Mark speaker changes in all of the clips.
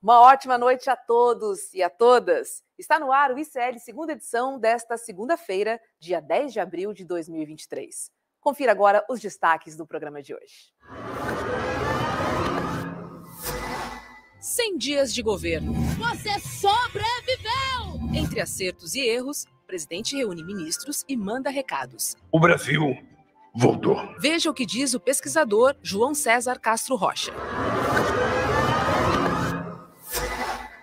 Speaker 1: Uma ótima noite a todos e a todas. Está no ar o ICL segunda edição desta segunda-feira, dia 10 de abril de 2023. Confira agora os destaques do programa de hoje.
Speaker 2: 100 dias de governo.
Speaker 3: Você sobreviveu!
Speaker 2: Entre acertos e erros, o presidente reúne ministros e manda recados.
Speaker 4: O Brasil voltou.
Speaker 2: Veja o que diz o pesquisador João César Castro Rocha.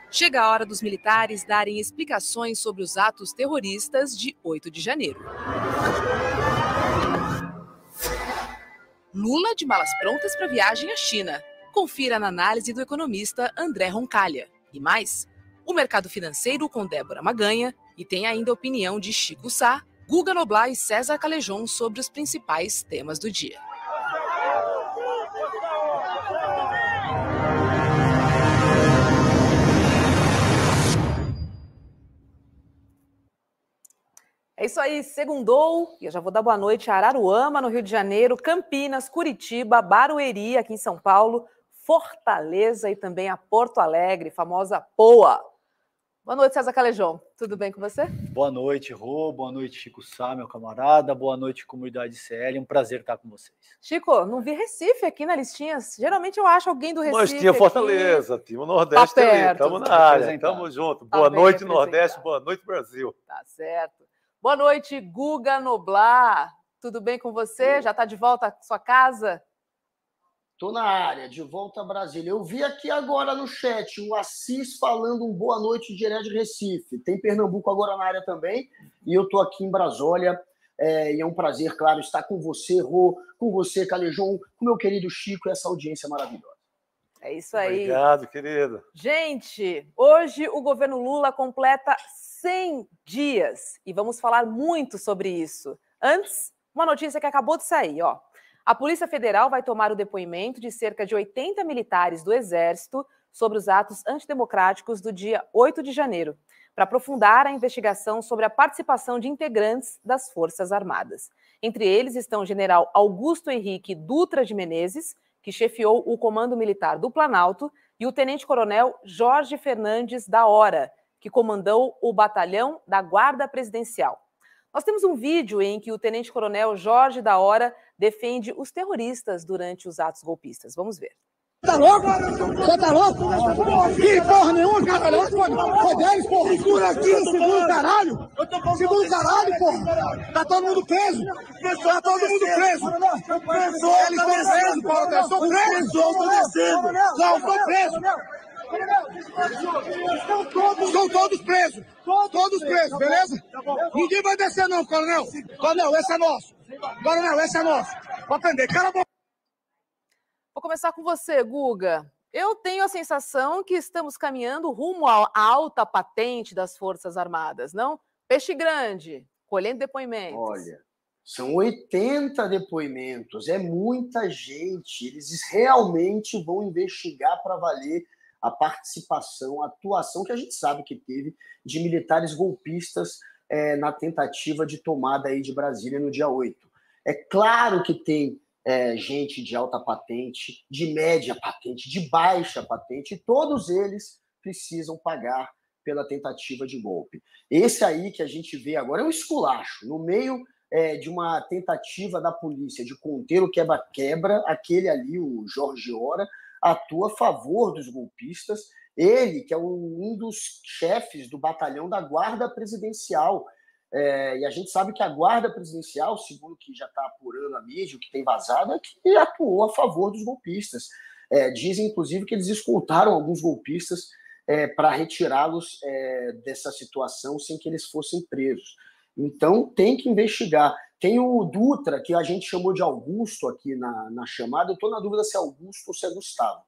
Speaker 2: Chega a hora dos militares darem explicações sobre os atos terroristas de 8 de janeiro. Lula de malas prontas para viagem à China. Confira na análise do economista André Roncalha. E mais, o mercado financeiro com Débora Maganha e tem ainda a opinião de Chico Sá, Guga Noblar e César Callejon sobre os principais temas do dia.
Speaker 1: É isso aí, segundou, e eu já vou dar boa noite a Araruama, no Rio de Janeiro, Campinas, Curitiba, Barueri, aqui em São Paulo, Fortaleza e também a Porto Alegre, famosa Poa. Boa noite, César Callejon. Tudo bem com você?
Speaker 5: Boa noite, Rô. Boa noite, Chico Sá, meu camarada. Boa noite, comunidade CL. Um prazer estar com vocês.
Speaker 1: Chico, não vi Recife aqui na listinha. Geralmente eu acho alguém do Recife.
Speaker 6: Nós tinha Fortaleza,
Speaker 1: aqui.
Speaker 6: time Nordeste tá ali. Estamos na área, estamos juntos. Boa noite, Nordeste. Boa noite, Brasil.
Speaker 1: Tá certo. Boa noite, Guga Noblar. Tudo bem com você? Já está de volta à sua casa?
Speaker 7: Estou na área, de volta a Brasília. Eu vi aqui agora no chat o Assis falando um boa noite direto de Recife. Tem Pernambuco agora na área também. E eu estou aqui em Brasólia. E é um prazer, claro, estar com você, Rô, com você, Callejon, com meu querido Chico e essa audiência maravilhosa.
Speaker 1: É isso aí.
Speaker 6: Obrigado, querido.
Speaker 1: Gente, hoje o governo Lula completa 100 dias e vamos falar muito sobre isso. Antes, uma notícia que acabou de sair, ó. A Polícia Federal vai tomar o depoimento de cerca de 80 militares do Exército sobre os atos antidemocráticos do dia 8 de janeiro, para aprofundar a investigação sobre a participação de integrantes das Forças Armadas. Entre eles estão o general Augusto Henrique Dutra de Menezes, que chefiou o Comando Militar do Planalto, e o tenente-coronel Jorge Fernandes da Hora, que comandou o batalhão da Guarda Presidencial. Nós temos um vídeo em que o tenente-coronel Jorge da Hora defende os terroristas durante os atos golpistas. Vamos ver.
Speaker 8: Tá louco? Você tá louco? Que porra nenhuma, caralho. Foi 10, porra. Segura aqui, segundo caralho. Segundo caralho, porra. Tá todo mundo preso. Tá todo mundo preso. Eles estão presos, porra. Eu sou preso. Eu tô descendo. Não, eu tô preso. São todos presos. Todos presos, beleza? Ninguém vai descer não, coronel. Coronel, esse é nosso. Coronel, esse é nosso. Pode prender. Cara,
Speaker 1: vou começar com você, Guga. Eu tenho a sensação que estamos caminhando rumo à alta patente das Forças Armadas, não? Peixe grande, colhendo depoimentos.
Speaker 7: Olha, são 80 depoimentos, é muita gente. Eles realmente vão investigar para valer a participação, a atuação que a gente sabe que teve de militares golpistas na tentativa de tomada aí de Brasília no dia 8. É claro que tem gente de alta patente, de média patente, de baixa patente, e todos eles precisam pagar pela tentativa de golpe. Esse aí que a gente vê agora é um esculacho. No meio de uma tentativa da polícia de conter o quebra-quebra, aquele ali, o Jorge Hora, atua a favor dos golpistas. Ele, que é um dos chefes do batalhão da Guarda Presidencial. E a gente sabe que a Guarda Presidencial, segundo o que já está apurando a mídia, o que tem vazado, é que atuou a favor dos golpistas. Dizem, inclusive, que eles escoltaram alguns golpistas para retirá-los dessa situação sem que eles fossem presos. Então, tem que investigar. Tem o Dutra, que a gente chamou de Augusto aqui na chamada. Eu estou na dúvida se é Augusto ou se é Gustavo.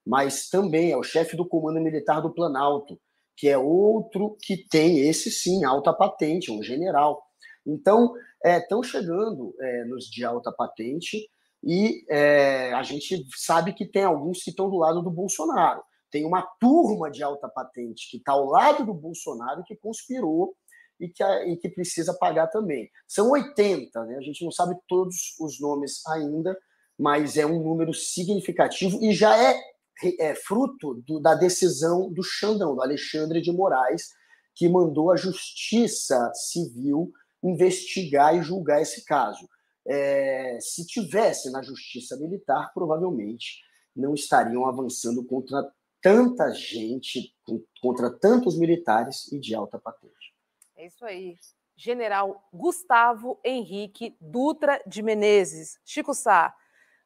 Speaker 7: Mas também é o chefe do Comando Militar do Planalto, que é outro que tem, esse sim, alta patente, um general. Então, estão chegando nos de alta patente e a gente sabe que tem alguns que estão do lado do Bolsonaro. Tem uma turma de alta patente que está ao lado do Bolsonaro que conspirou e que precisa pagar também. São 80, né? A gente não sabe todos os nomes ainda, mas é um número significativo e já é fruto da decisão do Xandão, do Alexandre de Moraes, que mandou a Justiça Civil investigar e julgar esse caso. Se tivesse na Justiça Militar, provavelmente não estariam avançando contra tanta gente, contra tantos militares e de alta patente.
Speaker 1: É isso aí. General Gustavo Henrique Dutra de Menezes. Chico Sá,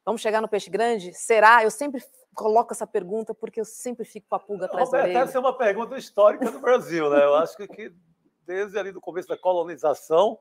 Speaker 1: vamos chegar no peixe grande? Será? Eu sempre coloco essa pergunta porque eu sempre fico com a pulga atrás da orelha.
Speaker 6: Deve ser uma pergunta histórica do Brasil, né? Eu acho que desde ali do começo da colonização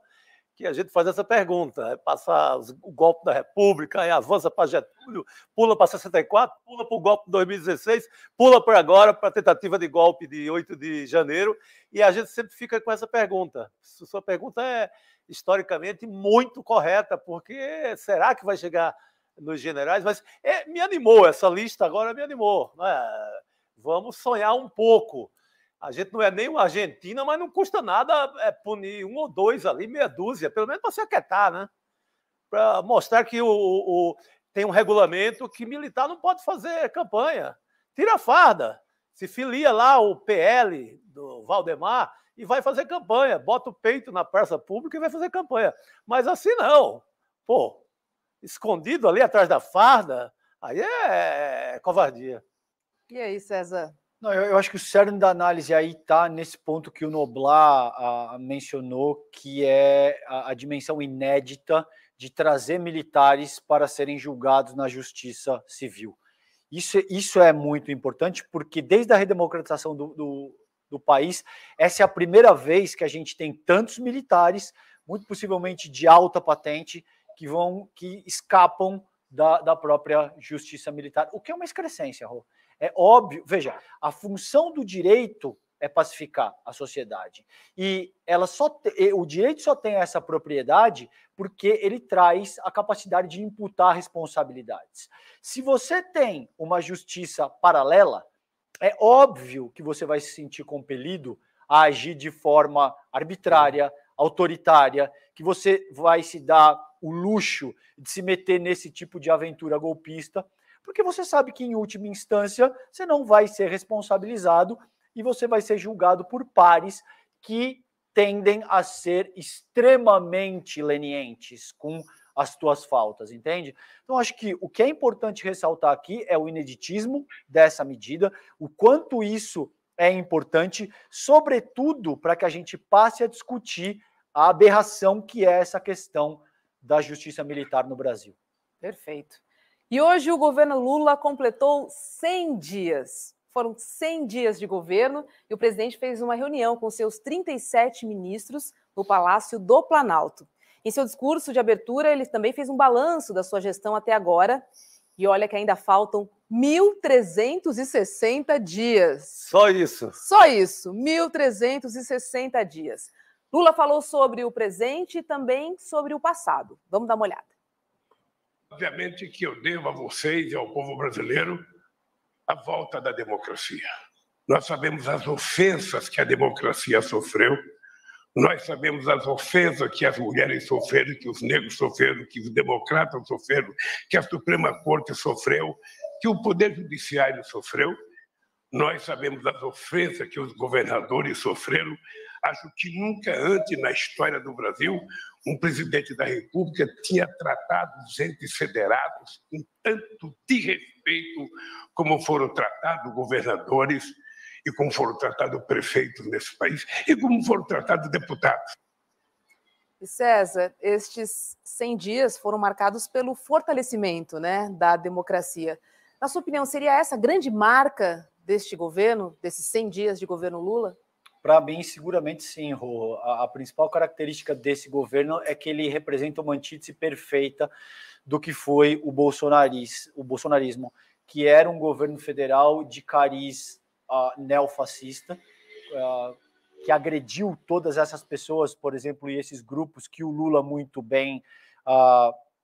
Speaker 6: que a gente faz essa pergunta. Passar o golpe da República, aí avança para Getúlio, pula para 64, pula para o golpe de 2016, pula para agora, para a tentativa de golpe de 8 de janeiro, e a gente sempre fica com essa pergunta. Sua pergunta é historicamente muito correta, porque será que vai chegar nos generais? Mas me animou, essa lista agora me animou. Né? Vamos sonhar um pouco. A gente não é nem uma Argentina, mas não custa nada punir um ou dois ali, meia dúzia, pelo menos para se aquietar, né? Para mostrar que tem um regulamento que militar não pode fazer campanha. Tira a farda, se filia lá o PL do Valdemar e vai fazer campanha. Bota o peito na praça pública e vai fazer campanha. Mas assim não. Pô, escondido ali atrás da farda, aí é covardia.
Speaker 1: E aí, César?
Speaker 5: Não, eu acho que o cerne da análise aí está nesse ponto que o Noblar mencionou, que é a dimensão inédita de trazer militares para serem julgados na justiça civil. Isso é muito importante, porque desde a redemocratização do país, essa é a primeira vez que a gente tem tantos militares, muito possivelmente de alta patente, que escapam da própria justiça militar, o que é uma excrescência, Rô. É óbvio, veja, a função do direito é pacificar a sociedade. E o direito só tem essa propriedade porque ele traz a capacidade de imputar responsabilidades. Se você tem uma justiça paralela, é óbvio que você vai se sentir compelido a agir de forma arbitrária, autoritária, que você vai se dar o luxo de se meter nesse tipo de aventura golpista, porque você sabe que, em última instância, você não vai ser responsabilizado e você vai ser julgado por pares que tendem a ser extremamente lenientes com as tuas faltas, entende? Então, acho que o que é importante ressaltar aqui é o ineditismo dessa medida, o quanto isso é importante, sobretudo para que a gente passe a discutir a aberração que é essa questão da justiça militar no Brasil.
Speaker 1: Perfeito. E hoje o governo Lula completou 100 dias. Foram 100 dias de governo e o presidente fez uma reunião com seus 37 ministros no Palácio do Planalto. Em seu discurso de abertura, ele também fez um balanço da sua gestão até agora. E olha que ainda faltam 1.360 dias.
Speaker 6: Só isso.
Speaker 1: Só isso, 1.360 dias. Lula falou sobre o presente e também sobre o passado. Vamos dar uma olhada.
Speaker 4: Obviamente que eu devo a vocês e ao povo brasileiro a volta da democracia. Nós sabemos as ofensas que a democracia sofreu, nós sabemos as ofensas que as mulheres sofreram, que os negros sofreram, que os democratas sofreram, que a Suprema Corte sofreu, que o Poder Judiciário sofreu. Nós sabemos as ofensas que os governadores sofreram. Acho que nunca antes na história do Brasil um presidente da República tinha tratado os entes federados com tanto de respeito como foram tratados governadores e como foram tratados prefeitos nesse país e como foram tratados deputados.
Speaker 1: E César, estes 100 dias foram marcados pelo fortalecimento, né, da democracia. Na sua opinião, seria essa a grande marca deste governo, desses 100 dias de governo Lula?
Speaker 5: Para mim, seguramente sim, Rô. A principal característica desse governo é que ele representa uma antítese perfeita do que foi o bolsonarismo, que era um governo federal de cariz neofascista, que agrediu todas essas pessoas, por exemplo, e esses grupos que o Lula muito bem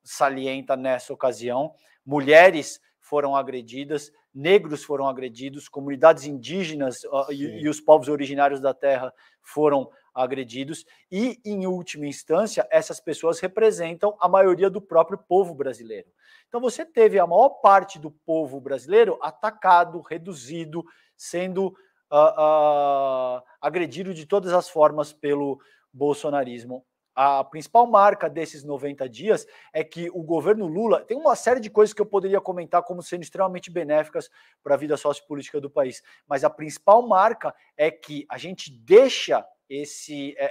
Speaker 5: salienta nessa ocasião. Mulheres foram agredidas, negros foram agredidos, comunidades indígenas e os povos originários da terra foram agredidos, e, em última instância, essas pessoas representam a maioria do próprio povo brasileiro. Então, você teve a maior parte do povo brasileiro atacado, reduzido, sendo agredido de todas as formas pelo bolsonarismo. A principal marca desses 90 dias é que o governo Lula tem uma série de coisas que eu poderia comentar como sendo extremamente benéficas para a vida sociopolítica do país, mas a principal marca é que a gente deixa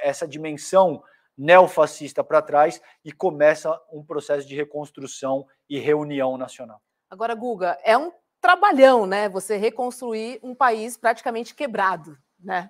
Speaker 5: essa dimensão neofascista para trás e começa um processo de reconstrução e reunião nacional.
Speaker 1: Agora, Guga, é um trabalhão, né? Você reconstruir um país praticamente quebrado, né?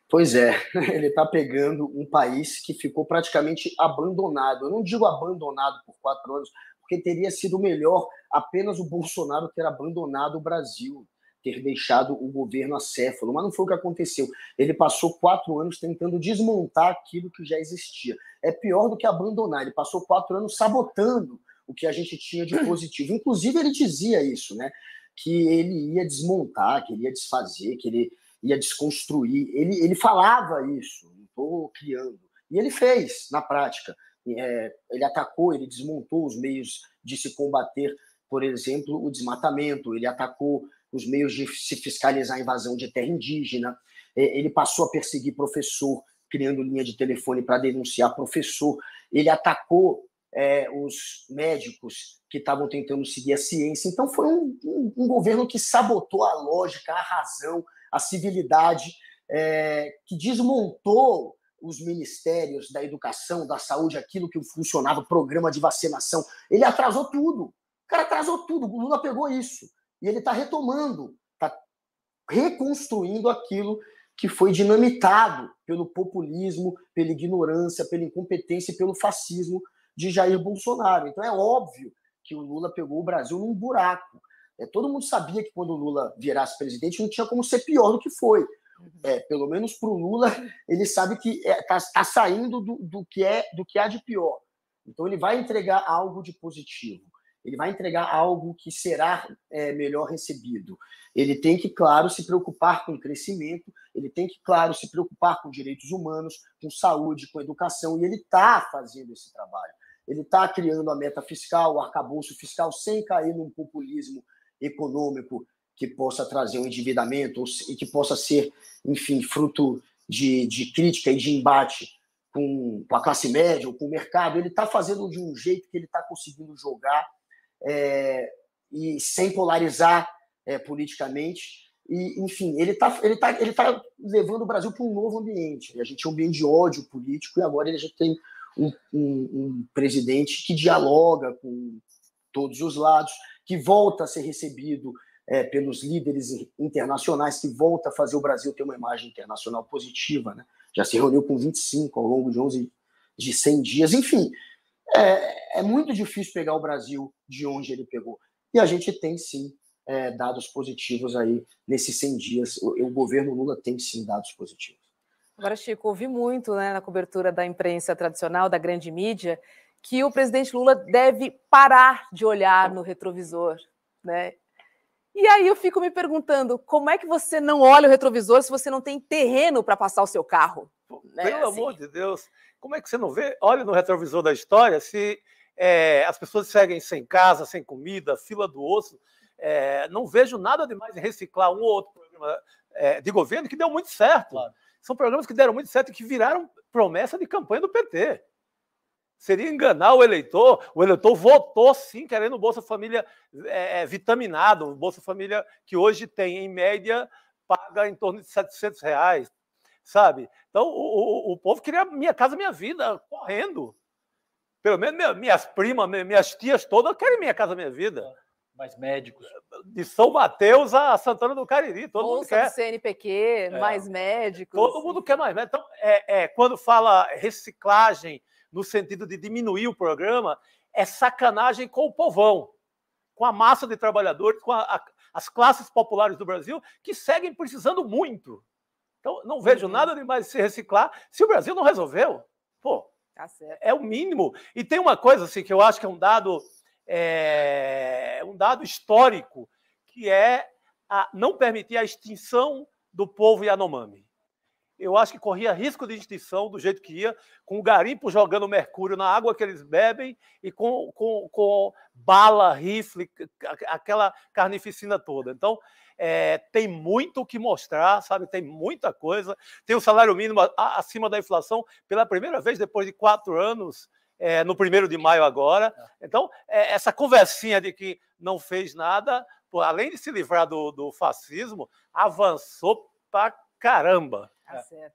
Speaker 7: Pois é, ele está pegando um país que ficou praticamente abandonado. Eu não digo abandonado por 4 anos, porque teria sido melhor apenas o Bolsonaro ter abandonado o Brasil, ter deixado o governo acéfalo, mas não foi o que aconteceu. Ele passou 4 anos tentando desmontar aquilo que já existia. É pior do que abandonar, ele passou 4 anos sabotando o que a gente tinha de positivo. Inclusive, ele dizia isso, né? Que ele ia desmontar, que ele ia desfazer, que ele ia desconstruir. Ele falava isso, não estou criando. E ele fez, na prática. Ele atacou, ele desmontou os meios de se combater, por exemplo, o desmatamento, ele atacou os meios de se fiscalizar a invasão de terra indígena, ele passou a perseguir professor, criando linha de telefone para denunciar professor, ele atacou os médicos que estavam tentando seguir a ciência. Então foi um governo que sabotou a lógica, a razão, a civilidade, que desmontou os ministérios da educação, da saúde, aquilo que funcionava, o programa de vacinação. Ele atrasou tudo. O cara atrasou tudo. O Lula pegou isso. E ele está retomando, está reconstruindo aquilo que foi dinamitado pelo populismo, pela ignorância, pela incompetência e pelo fascismo de Jair Bolsonaro. Então é óbvio que o Lula pegou o Brasil num buraco. Todo mundo sabia que quando o Lula virasse presidente não tinha como ser pior do que foi. Pelo menos para o Lula, ele sabe que está saindo do que há de pior. Então ele vai entregar algo de positivo. Ele vai entregar algo que será melhor recebido. Ele tem que, claro, se preocupar com o crescimento, ele tem que, claro, se preocupar com direitos humanos, com saúde, com educação, e ele está fazendo esse trabalho. Ele está criando a meta fiscal, o arcabouço fiscal, sem cair num populismo econômico que possa trazer um endividamento e que possa ser, enfim, fruto de crítica e de embate com a classe média ou com o mercado. Ele está fazendo de um jeito que ele está conseguindo jogar e sem polarizar politicamente. E, enfim, ele tá levando o Brasil para um novo ambiente. A gente tinha um ambiente de ódio político e agora ele já tem um presidente que dialoga com todos os lados, que volta a ser recebido pelos líderes internacionais, que volta a fazer o Brasil ter uma imagem internacional positiva, né? Já se reuniu com 25 ao longo de 100 dias. Enfim, é muito difícil pegar o Brasil de onde ele pegou. E a gente tem, sim, dados positivos aí nesses 100 dias. O governo Lula tem, sim, dados positivos.
Speaker 1: Agora, Chico, ouvi muito, né, na cobertura da imprensa tradicional, da grande mídia, que o presidente Lula deve parar de olhar no retrovisor, né? E aí eu fico me perguntando, como é que você não olha o retrovisor se você não tem terreno para passar o seu carro? Né?
Speaker 6: Pelo amor de Deus, como é que você não vê? Olha no retrovisor da história, se as pessoas seguem sem casa, sem comida, fila do osso, não vejo nada demais em reciclar um ou outro programa de governo que deu muito certo. Claro. São programas que deram muito certo e que viraram promessa de campanha do PT. Seria enganar o eleitor votou sim, querendo o Bolsa Família vitaminado, o Bolsa Família que hoje tem, em média, paga em torno de R$700, sabe? Então, o povo queria Minha Casa Minha Vida, correndo. Pelo menos minhas primas, minhas tias todas querem Minha Casa Minha Vida.
Speaker 5: Mais médicos.
Speaker 6: de São Mateus a Santana do Cariri. Todo mundo
Speaker 1: Bolsa
Speaker 6: quer.
Speaker 1: do CNPq, mais médicos.
Speaker 6: Todo mundo quer mais médicos. Então, quando fala reciclagem no sentido de diminuir o programa, é sacanagem com o povão, com a massa de trabalhadores, com as classes populares do Brasil, que seguem precisando muito. Então, não vejo nada demais de se reciclar se o Brasil não resolveu. Pô,
Speaker 1: Tá certo.
Speaker 6: é o mínimo. E tem uma coisa assim, que eu acho que é um dado histórico, que é não permitir a extinção do povo Yanomami. Eu acho que corria risco de extinção do jeito que ia, com o garimpo jogando mercúrio na água que eles bebem e com bala, rifle, aquela carnificina toda. Então, tem muito o que mostrar, sabe? Tem muita coisa. Tem o salário mínimo acima da inflação pela primeira vez depois de 4 anos, no 1º de maio agora. Então, essa conversinha de que não fez nada, além de se livrar do fascismo, avançou pra caramba.
Speaker 1: Tá certo.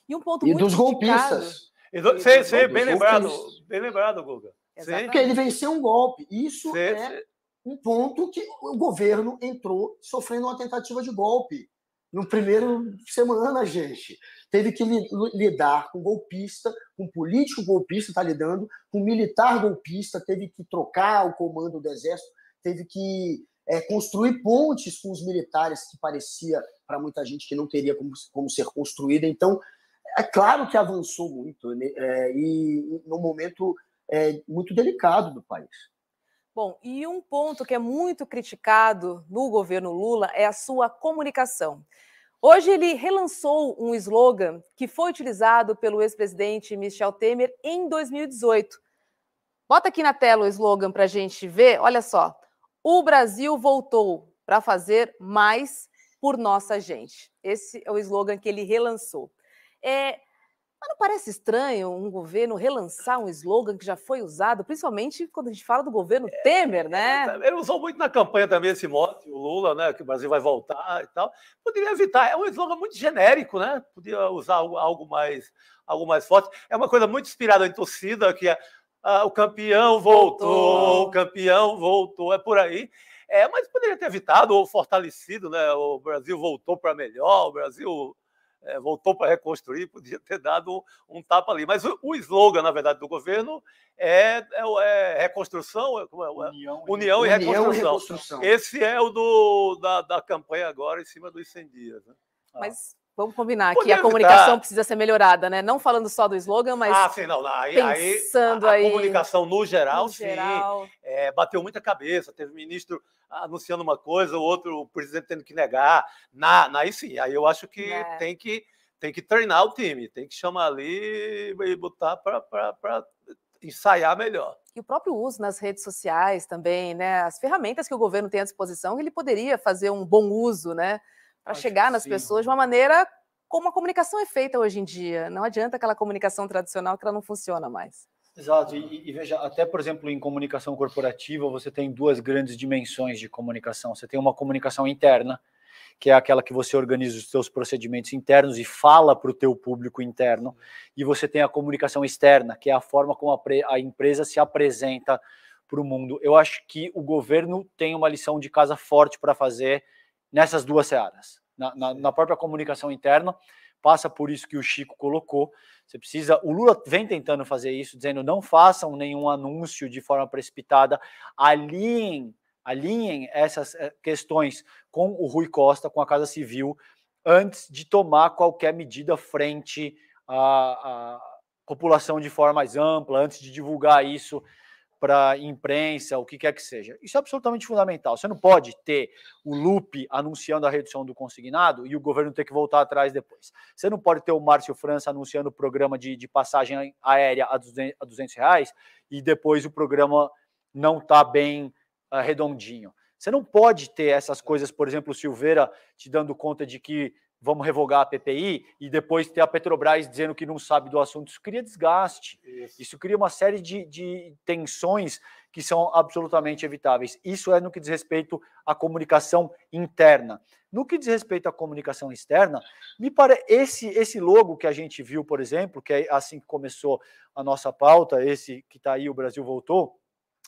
Speaker 1: E um ponto
Speaker 7: E
Speaker 1: muito
Speaker 7: dos
Speaker 1: criticado-
Speaker 7: golpistas.
Speaker 6: Sim, bem
Speaker 7: golpistas.
Speaker 6: lembrado, Guga.
Speaker 1: Exatamente.
Speaker 7: Porque ele venceu um golpe. Isso é
Speaker 6: Sim.
Speaker 7: um ponto que o governo entrou sofrendo uma tentativa de golpe. No primeiro semana, gente. Teve que lidar com golpista, com político golpista, está lidando, com militar golpista, teve que trocar o comando do exército, teve que construir pontes com os militares, que parecia para muita gente que não teria como ser construída. Então, é claro que avançou muito, né? E num momento muito delicado do país.
Speaker 1: Bom, e um ponto que é muito criticado no governo Lula é a sua comunicação. Hoje ele relançou um slogan que foi utilizado pelo ex-presidente Michel Temer em 2018. Bota aqui na tela o slogan para a gente ver. Olha só. O Brasil voltou para fazer mais por nossa gente. Esse é o slogan que ele relançou. Mas não parece estranho um governo relançar um slogan que já foi usado, principalmente quando a gente fala do governo Temer, né?
Speaker 6: Ele usou muito na campanha também esse mote, o Lula, né? Que o Brasil vai voltar e tal. Poderia evitar, é um slogan muito genérico, né? Podia usar algo mais forte. É uma coisa muito inspirada em torcida, que é o campeão voltou, o campeão voltou, é por aí. Mas poderia ter evitado ou fortalecido, né? O Brasil voltou para melhor, o Brasil voltou para reconstruir, podia ter dado um tapa ali. Mas o slogan, na verdade, do governo é reconstrução, união e reconstrução. Esse é o da campanha agora, em cima dos 100 dias. Né?
Speaker 1: Mas vamos combinar que a comunicação precisa ser melhorada, né? Não falando só do slogan, mas
Speaker 6: sim, não.
Speaker 1: pensando
Speaker 6: a
Speaker 1: aí...
Speaker 6: comunicação no geral, sim. Bateu muita cabeça. Teve ministro anunciando uma coisa, o presidente tendo que negar. Aí sim, aí eu acho que tem que treinar o time, tem que chamar ali e botar para ensaiar melhor.
Speaker 1: E o próprio uso nas redes sociais também, né? As ferramentas que o governo tem à disposição, ele poderia fazer um bom uso, né? Para chegar nas pessoas de uma maneira como a comunicação é feita hoje em dia. Não adianta aquela comunicação tradicional que ela não funciona mais.
Speaker 5: Exato, e veja, até, por exemplo, em comunicação corporativa, você tem 2 grandes dimensões de comunicação. Você tem uma comunicação interna, que é aquela que você organiza os seus procedimentos internos e fala para o teu público interno, e você tem a comunicação externa, que é a forma como a empresa se apresenta para o mundo. Eu acho que o governo tem uma lição de casa forte para fazer nessas 2 searas. Na própria comunicação interna, passa por isso que o Chico colocou. Você precisa. O Lula vem tentando fazer isso, dizendo: não façam nenhum anúncio de forma precipitada, alinhem essas questões com o Rui Costa, com a Casa Civil, antes de tomar qualquer medida frente à população de forma mais ampla, antes de divulgar isso para a imprensa, o que quer que seja. Isso é absolutamente fundamental. Você não pode ter o Lupe anunciando a redução do consignado e o governo ter que voltar atrás depois. Você não pode ter o Márcio França anunciando o programa de passagem aérea a R$200 e depois o programa não está bem redondinho. Você não pode ter essas coisas, por exemplo, o Silveira te dando conta de que vamos revogar a PPI e depois ter a Petrobras dizendo que não sabe do assunto. Isso cria desgaste. Isso cria uma série de tensões que são absolutamente evitáveis. Isso é no que diz respeito à comunicação interna. No que diz respeito à comunicação externa, me parece esse logo que a gente viu, por exemplo, que é assim que começou a nossa pauta, esse que está aí, o Brasil voltou,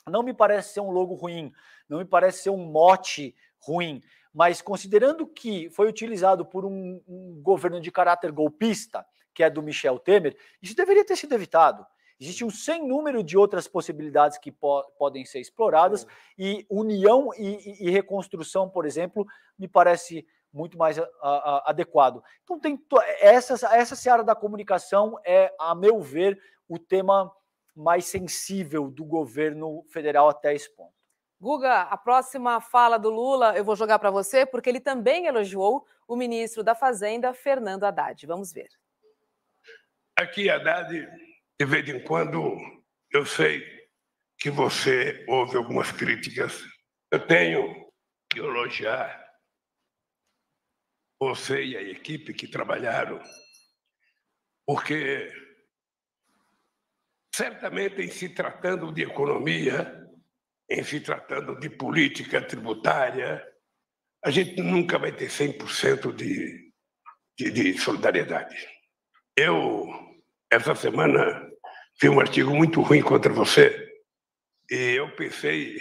Speaker 5: não me parece ser um logo ruim, não me parece ser um mote ruim. Mas considerando que foi utilizado por um governo de caráter golpista, que é do Michel Temer, isso deveria ter sido evitado. Existe um sem número de outras possibilidades que podem ser exploradas, e união e reconstrução, por exemplo, me parece muito mais adequado. Então, essa seara da comunicação é, a meu ver, o tema mais sensível do governo federal até esse ponto.
Speaker 1: Guga, a próxima fala do Lula eu vou jogar para você, porque ele também elogiou o ministro da Fazenda, Fernando Haddad. Vamos ver.
Speaker 4: Aqui, Haddad, de vez em quando, eu sei que você ouve algumas críticas. Eu tenho que elogiar você e a equipe que trabalharam, porque certamente em se tratando de economia, em se tratando de política tributária, a gente nunca vai ter 100% de solidariedade. Eu, essa semana, fiz um artigo muito ruim contra você e eu pensei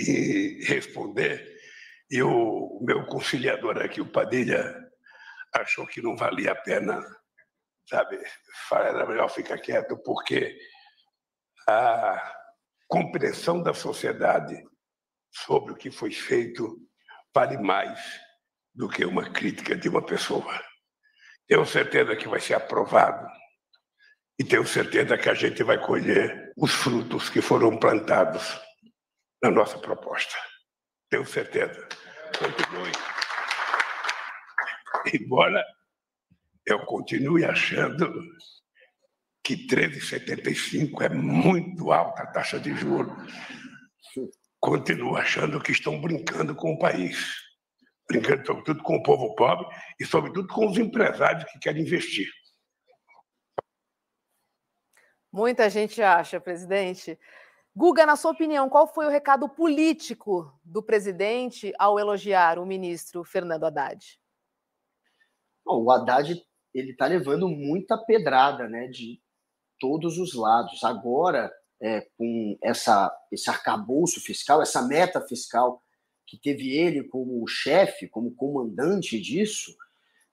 Speaker 4: em responder e o meu conciliador aqui, o Padilha, achou que não valia a pena, sabe? Era melhor ficar quieto, porque a compreensão da sociedade sobre o que foi feito vale mais do que uma crítica de uma pessoa. Tenho certeza que vai ser aprovado e tenho certeza que a gente vai colher os frutos que foram plantados na nossa proposta. Tenho certeza. Continue. Embora eu continue achando que 13,75 é muito alta a taxa de juros, continuo achando que estão brincando com o país, brincando sobretudo com o povo pobre e sobretudo com os empresários que querem investir.
Speaker 1: Muita gente acha, presidente. Guga, na sua opinião, qual foi o recado político do presidente ao elogiar o ministro Fernando Haddad?
Speaker 7: Bom, o Haddad está levando muita pedrada, né, de todos os lados. Agora, com esse arcabouço fiscal, essa meta fiscal que teve ele como chefe, como comandante disso,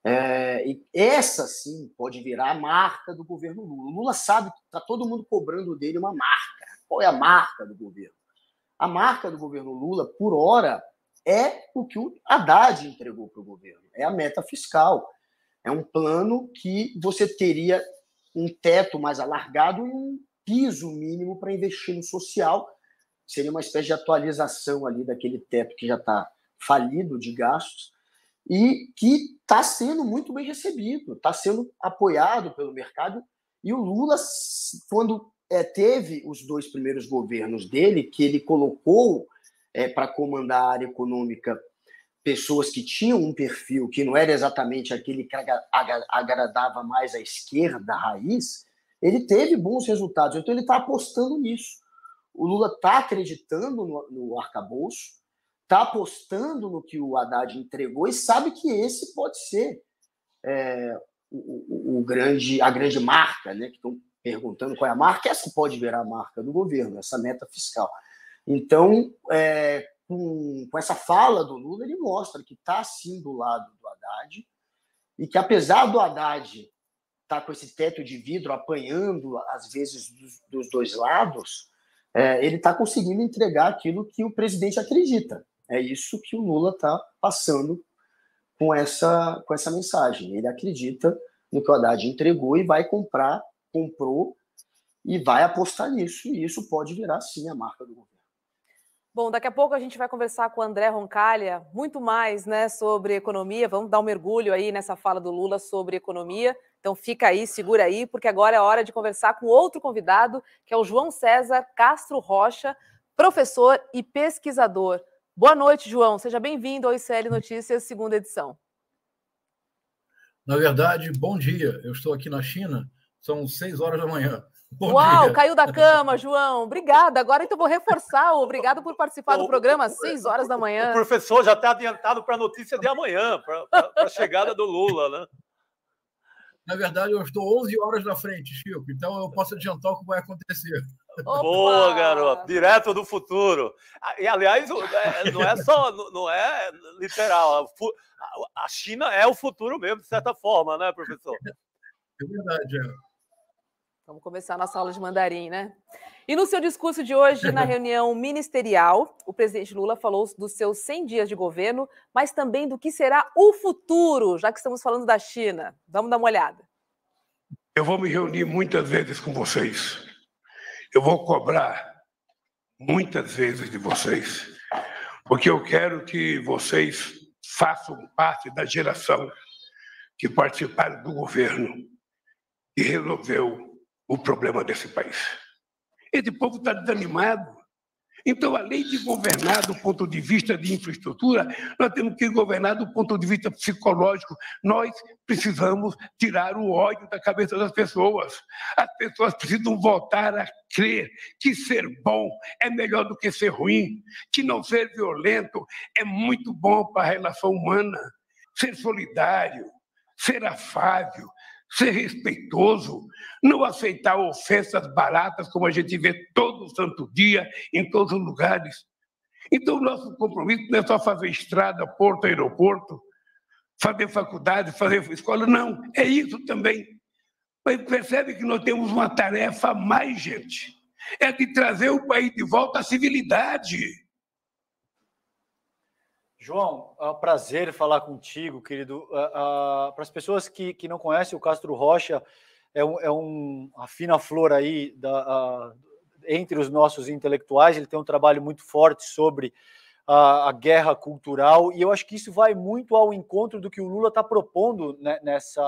Speaker 7: e essa sim pode virar a marca do governo Lula. O Lula sabe que está todo mundo cobrando dele uma marca. Qual é a marca do governo? A marca do governo Lula, por hora, é o que o Haddad entregou para o governo. É a meta fiscal. É um plano que você teria um teto mais alargado e um piso mínimo para investir no social. Seria uma espécie de atualização ali daquele teto que já está falido de gastos e que está sendo muito bem recebido, está sendo apoiado pelo mercado. E o Lula, quando teve os 2 primeiros governos dele, que ele colocou para comandar a área econômica pessoas que tinham um perfil que não era exatamente aquele que agradava mais à esquerda, raiz, ele teve bons resultados. Então, ele está apostando nisso. O Lula está acreditando no arcabouço, está apostando no que o Haddad entregou e sabe que esse pode ser a grande marca, né? Que estão perguntando qual é a marca. Essa pode virar a marca do governo, essa meta fiscal. Então, com essa fala do Lula, ele mostra que está, sim, do lado do Haddad e que, apesar do Haddad estar com esse teto de vidro apanhando, às vezes, dos 2 lados, ele está conseguindo entregar aquilo que o presidente acredita. É isso que o Lula está passando com essa mensagem. Ele acredita no que o Haddad entregou e vai comprou e vai apostar nisso, e isso pode virar, sim, a marca do governo.
Speaker 1: Bom, daqui a pouco a gente vai conversar com o André Roncalha muito mais, né, sobre economia. Vamos dar um mergulho aí nessa fala do Lula sobre economia. Então fica aí, segura aí, porque agora é hora de conversar com outro convidado, que é o João César Castro Rocha, professor e pesquisador. Boa noite, João. Seja bem-vindo ao ICL Notícias, segunda edição.
Speaker 9: Na verdade, bom dia. Eu estou aqui na China, são 6 horas da manhã. Bom
Speaker 1: Uau,
Speaker 9: dia.
Speaker 1: caiu da cama, João. Obrigada. Agora então vou reforçar. Obrigado por participar do programa às 6 horas da manhã.
Speaker 6: O professor já está adiantado para a notícia de amanhã, para a chegada do Lula, né?
Speaker 9: Na verdade, eu estou 11 horas na frente, Chico, então eu posso adiantar o que vai acontecer.
Speaker 1: Opa!
Speaker 6: Boa, garoto. Direto do futuro. E, aliás, não é literal. A China é o futuro mesmo, de certa forma, né, professor?
Speaker 9: É verdade, é.
Speaker 1: Vamos começar a nossa aula de mandarim, né? E no seu discurso de hoje, na reunião ministerial, o presidente Lula falou dos seus 100 dias de governo, mas também do que será o futuro, já que estamos falando da China. Vamos dar uma olhada.
Speaker 4: Eu vou me reunir muitas vezes com vocês. Eu vou cobrar muitas vezes de vocês, porque eu quero que vocês façam parte da geração que participaram do governo e resolveu o problema desse país. Esse povo está desanimado. Então, além de governar do ponto de vista de infraestrutura, nós temos que governar do ponto de vista psicológico. Nós precisamos tirar o ódio da cabeça das pessoas. As pessoas precisam voltar a crer que ser bom é melhor do que ser ruim, que não ser violento é muito bom para a relação humana, ser solidário, ser afável, ser respeitoso, não aceitar ofensas baratas como a gente vê todo santo dia, em todos os lugares. Então, o nosso compromisso não é só fazer estrada, porto, aeroporto, fazer faculdade, fazer escola, não, é isso também. Mas percebe que nós temos uma tarefa a mais, gente, é de trazer o país de volta à civilidade.
Speaker 5: João, é um prazer falar contigo, querido. Para as pessoas que não conhecem, o Castro Rocha é uma fina flor aí entre os nossos intelectuais. Ele tem um trabalho muito forte sobre a guerra cultural, e eu acho que isso vai muito ao encontro do que o Lula está propondo, né,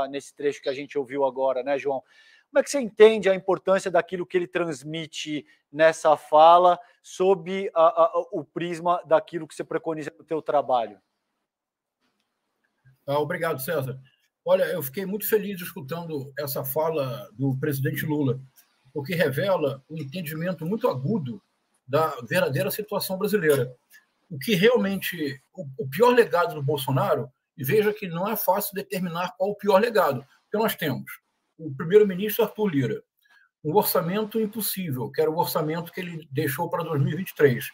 Speaker 5: nesse trecho que a gente ouviu agora, né, João? Como é que você entende a importância daquilo que ele transmite nessa fala sob o prisma daquilo que você preconiza no teu trabalho?
Speaker 9: Obrigado, César. Olha, eu fiquei muito feliz escutando essa fala do presidente Lula, porque revela um entendimento muito agudo da verdadeira situação brasileira. O que realmente... O pior legado do Bolsonaro, e veja que não é fácil determinar qual o pior legado, porque nós temos o primeiro-ministro Arthur Lira, um orçamento impossível, que era o orçamento que ele deixou para 2023,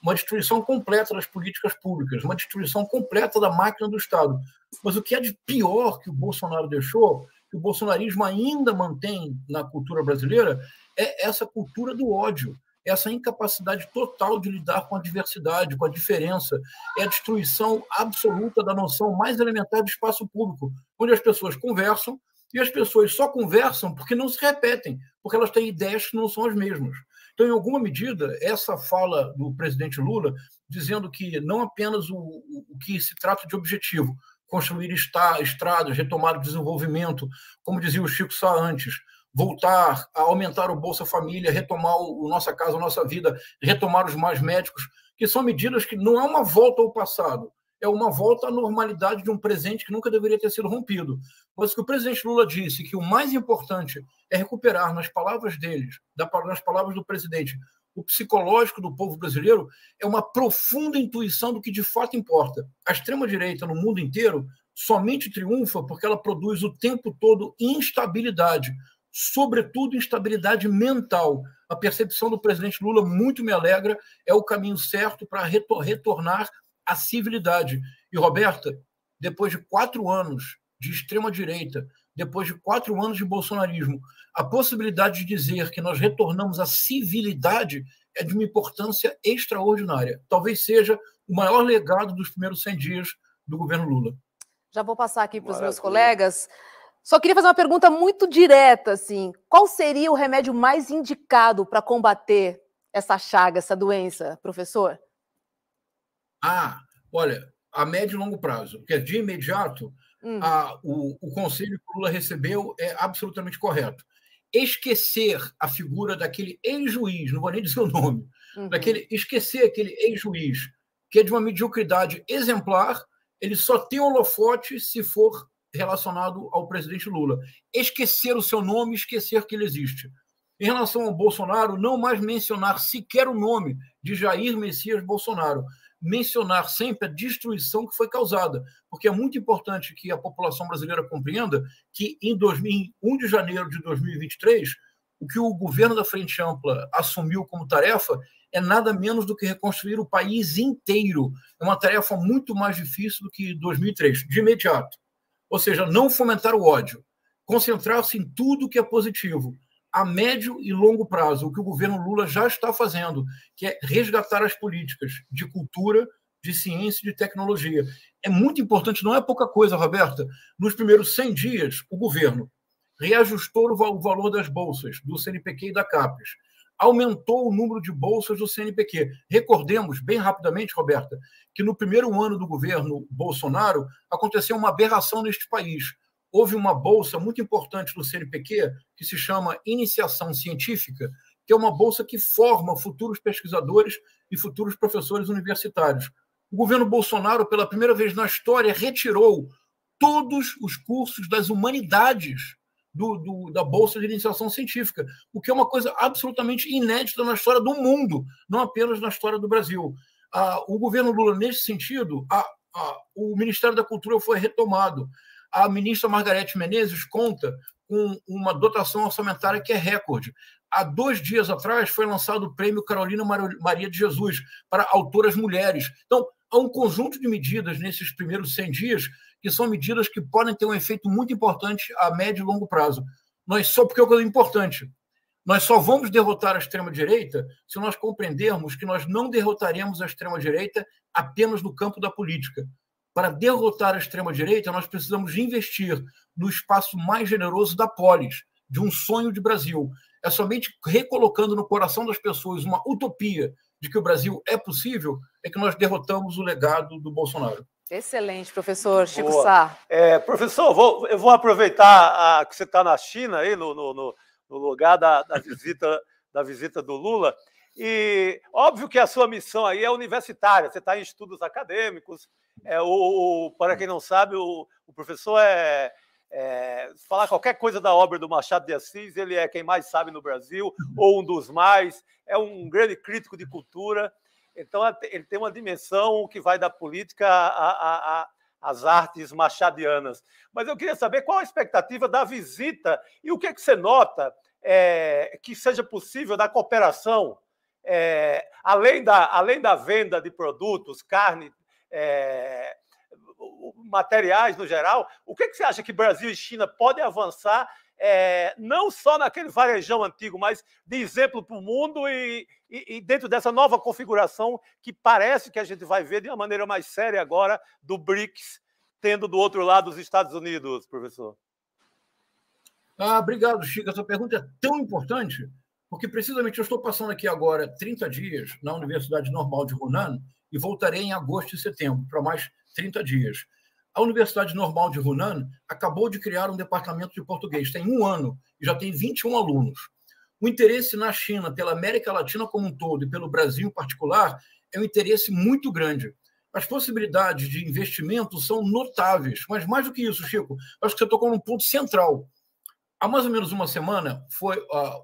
Speaker 9: uma destruição completa das políticas públicas, uma destruição completa da máquina do Estado. Mas o que é de pior que o Bolsonaro deixou, que o bolsonarismo ainda mantém na cultura brasileira, é essa cultura do ódio, essa incapacidade total de lidar com a diversidade, com a diferença, é a destruição absoluta da noção mais elementar de espaço público, onde as pessoas conversam, e as pessoas só conversam porque não se repetem, porque elas têm ideias que não são as mesmas. Então, em alguma medida, essa fala do presidente Lula, dizendo que não apenas o que se trata de objetivo, construir estradas, retomar o desenvolvimento, como dizia o Chico Sá antes, voltar a aumentar o Bolsa Família, retomar o Nossa Casa, a Nossa Vida, retomar os mais médicos, que são medidas que não é uma volta ao passado, é uma volta à normalidade de um presente que nunca deveria ter sido rompido. Mas o que o presidente Lula disse, que o mais importante é recuperar, nas palavras deles, nas palavras do presidente, o psicológico do povo brasileiro, é uma profunda intuição do que de fato importa. A extrema-direita no mundo inteiro somente triunfa porque ela produz o tempo todo instabilidade, sobretudo instabilidade mental. A percepção do presidente Lula muito me alegra, é o caminho certo para retornar à civilidade. E, Roberta, depois de 4 anos de extrema-direita, depois de 4 anos de bolsonarismo, a possibilidade de dizer que nós retornamos à civilidade é de uma importância extraordinária. Talvez seja o maior legado dos primeiros 100 dias do governo Lula.
Speaker 1: Já vou passar aqui para os meus colegas. Só queria fazer uma pergunta muito direta, assim. Qual seria o remédio mais indicado para combater essa chaga, essa doença, professor?
Speaker 9: Olha, a médio e longo prazo, porque de imediato o conselho que o Lula recebeu é absolutamente correto. Esquecer a figura daquele ex-juiz, não vou nem dizer o nome, esquecer aquele ex-juiz, que é de uma mediocridade exemplar, ele só tem holofote se for relacionado ao presidente Lula. Esquecer o seu nome, esquecer que ele existe. Em relação ao Bolsonaro, não mais mencionar sequer o nome de Jair Messias Bolsonaro, mencionar sempre a destruição que foi causada, porque é muito importante que a população brasileira compreenda que em 1 de janeiro de 2023, o que o governo da Frente Ampla assumiu como tarefa é nada menos do que reconstruir o país inteiro. É uma tarefa muito mais difícil do que 2003, de imediato. Ou seja, não fomentar o ódio, concentrar-se em tudo que é positivo, a médio e longo prazo, o que o governo Lula já está fazendo, que é resgatar as políticas de cultura, de ciência e de tecnologia. É muito importante, não é pouca coisa, Roberta. Nos primeiros 100 dias, o governo reajustou o valor das bolsas do CNPq e da CAPES, aumentou o número de bolsas do CNPq. Recordemos, bem rapidamente, Roberta, que no primeiro ano do governo Bolsonaro aconteceu uma aberração neste país. Houve uma bolsa muito importante do CNPq, que se chama Iniciação Científica, que é uma bolsa que forma futuros pesquisadores e futuros professores universitários. O governo Bolsonaro, pela primeira vez na história, retirou todos os cursos das humanidades da Bolsa de Iniciação Científica, o que é uma coisa absolutamente inédita na história do mundo, não apenas na história do Brasil. O governo Lula, nesse sentido, o Ministério da Cultura foi retomado. A ministra Margarete Menezes conta com uma dotação orçamentária que é recorde. Há 2 dias atrás foi lançado o prêmio Carolina Maria de Jesus para autoras mulheres. Então, há um conjunto de medidas nesses primeiros 100 dias que são medidas que podem ter um efeito muito importante a médio e longo prazo. Porque é uma coisa importante. Nós só vamos derrotar a extrema-direita se nós compreendermos que nós não derrotaremos a extrema-direita apenas no campo da política. Para derrotar a extrema-direita, nós precisamos investir no espaço mais generoso da polis, de um sonho de Brasil. É somente recolocando no coração das pessoas uma utopia de que o Brasil é possível, é que nós derrotamos o legado do Bolsonaro.
Speaker 1: Excelente, professor Chico Sá.
Speaker 6: Professor, eu vou aproveitar que você está na China, aí, no lugar da visita do Lula, e óbvio que a sua missão aí é universitária, você está em estudos acadêmicos. Para quem não sabe, o professor falar qualquer coisa da obra do Machado de Assis, ele é quem mais sabe no Brasil, ou um dos mais, é um grande crítico de cultura. Então, ele tem uma dimensão que vai da política às artes machadianas. Mas eu queria saber qual a expectativa da visita e o que você nota que seja possível da cooperação, além da venda de produtos, carne, materiais no geral. O que você acha que Brasil e China podem avançar, não só naquele varejão antigo, mas de exemplo para o mundo e dentro dessa nova configuração que parece que a gente vai ver de uma maneira mais séria agora do BRICS, tendo do outro lado os Estados Unidos, professor?
Speaker 9: Obrigado, Chico. Essa pergunta é tão importante, porque precisamente eu estou passando aqui agora 30 dias na Universidade Normal de Hunan e voltarei em agosto e setembro para mais 30 dias. A Universidade Normal de Hunan acabou de criar um departamento de português, tem 1 ano e já tem 21 alunos. O interesse na China, pela América Latina como um todo e pelo Brasil em particular, é um interesse muito grande. As possibilidades de investimento são notáveis, mas mais do que isso, Chico, acho que você tocou num ponto central. Há mais ou menos uma semana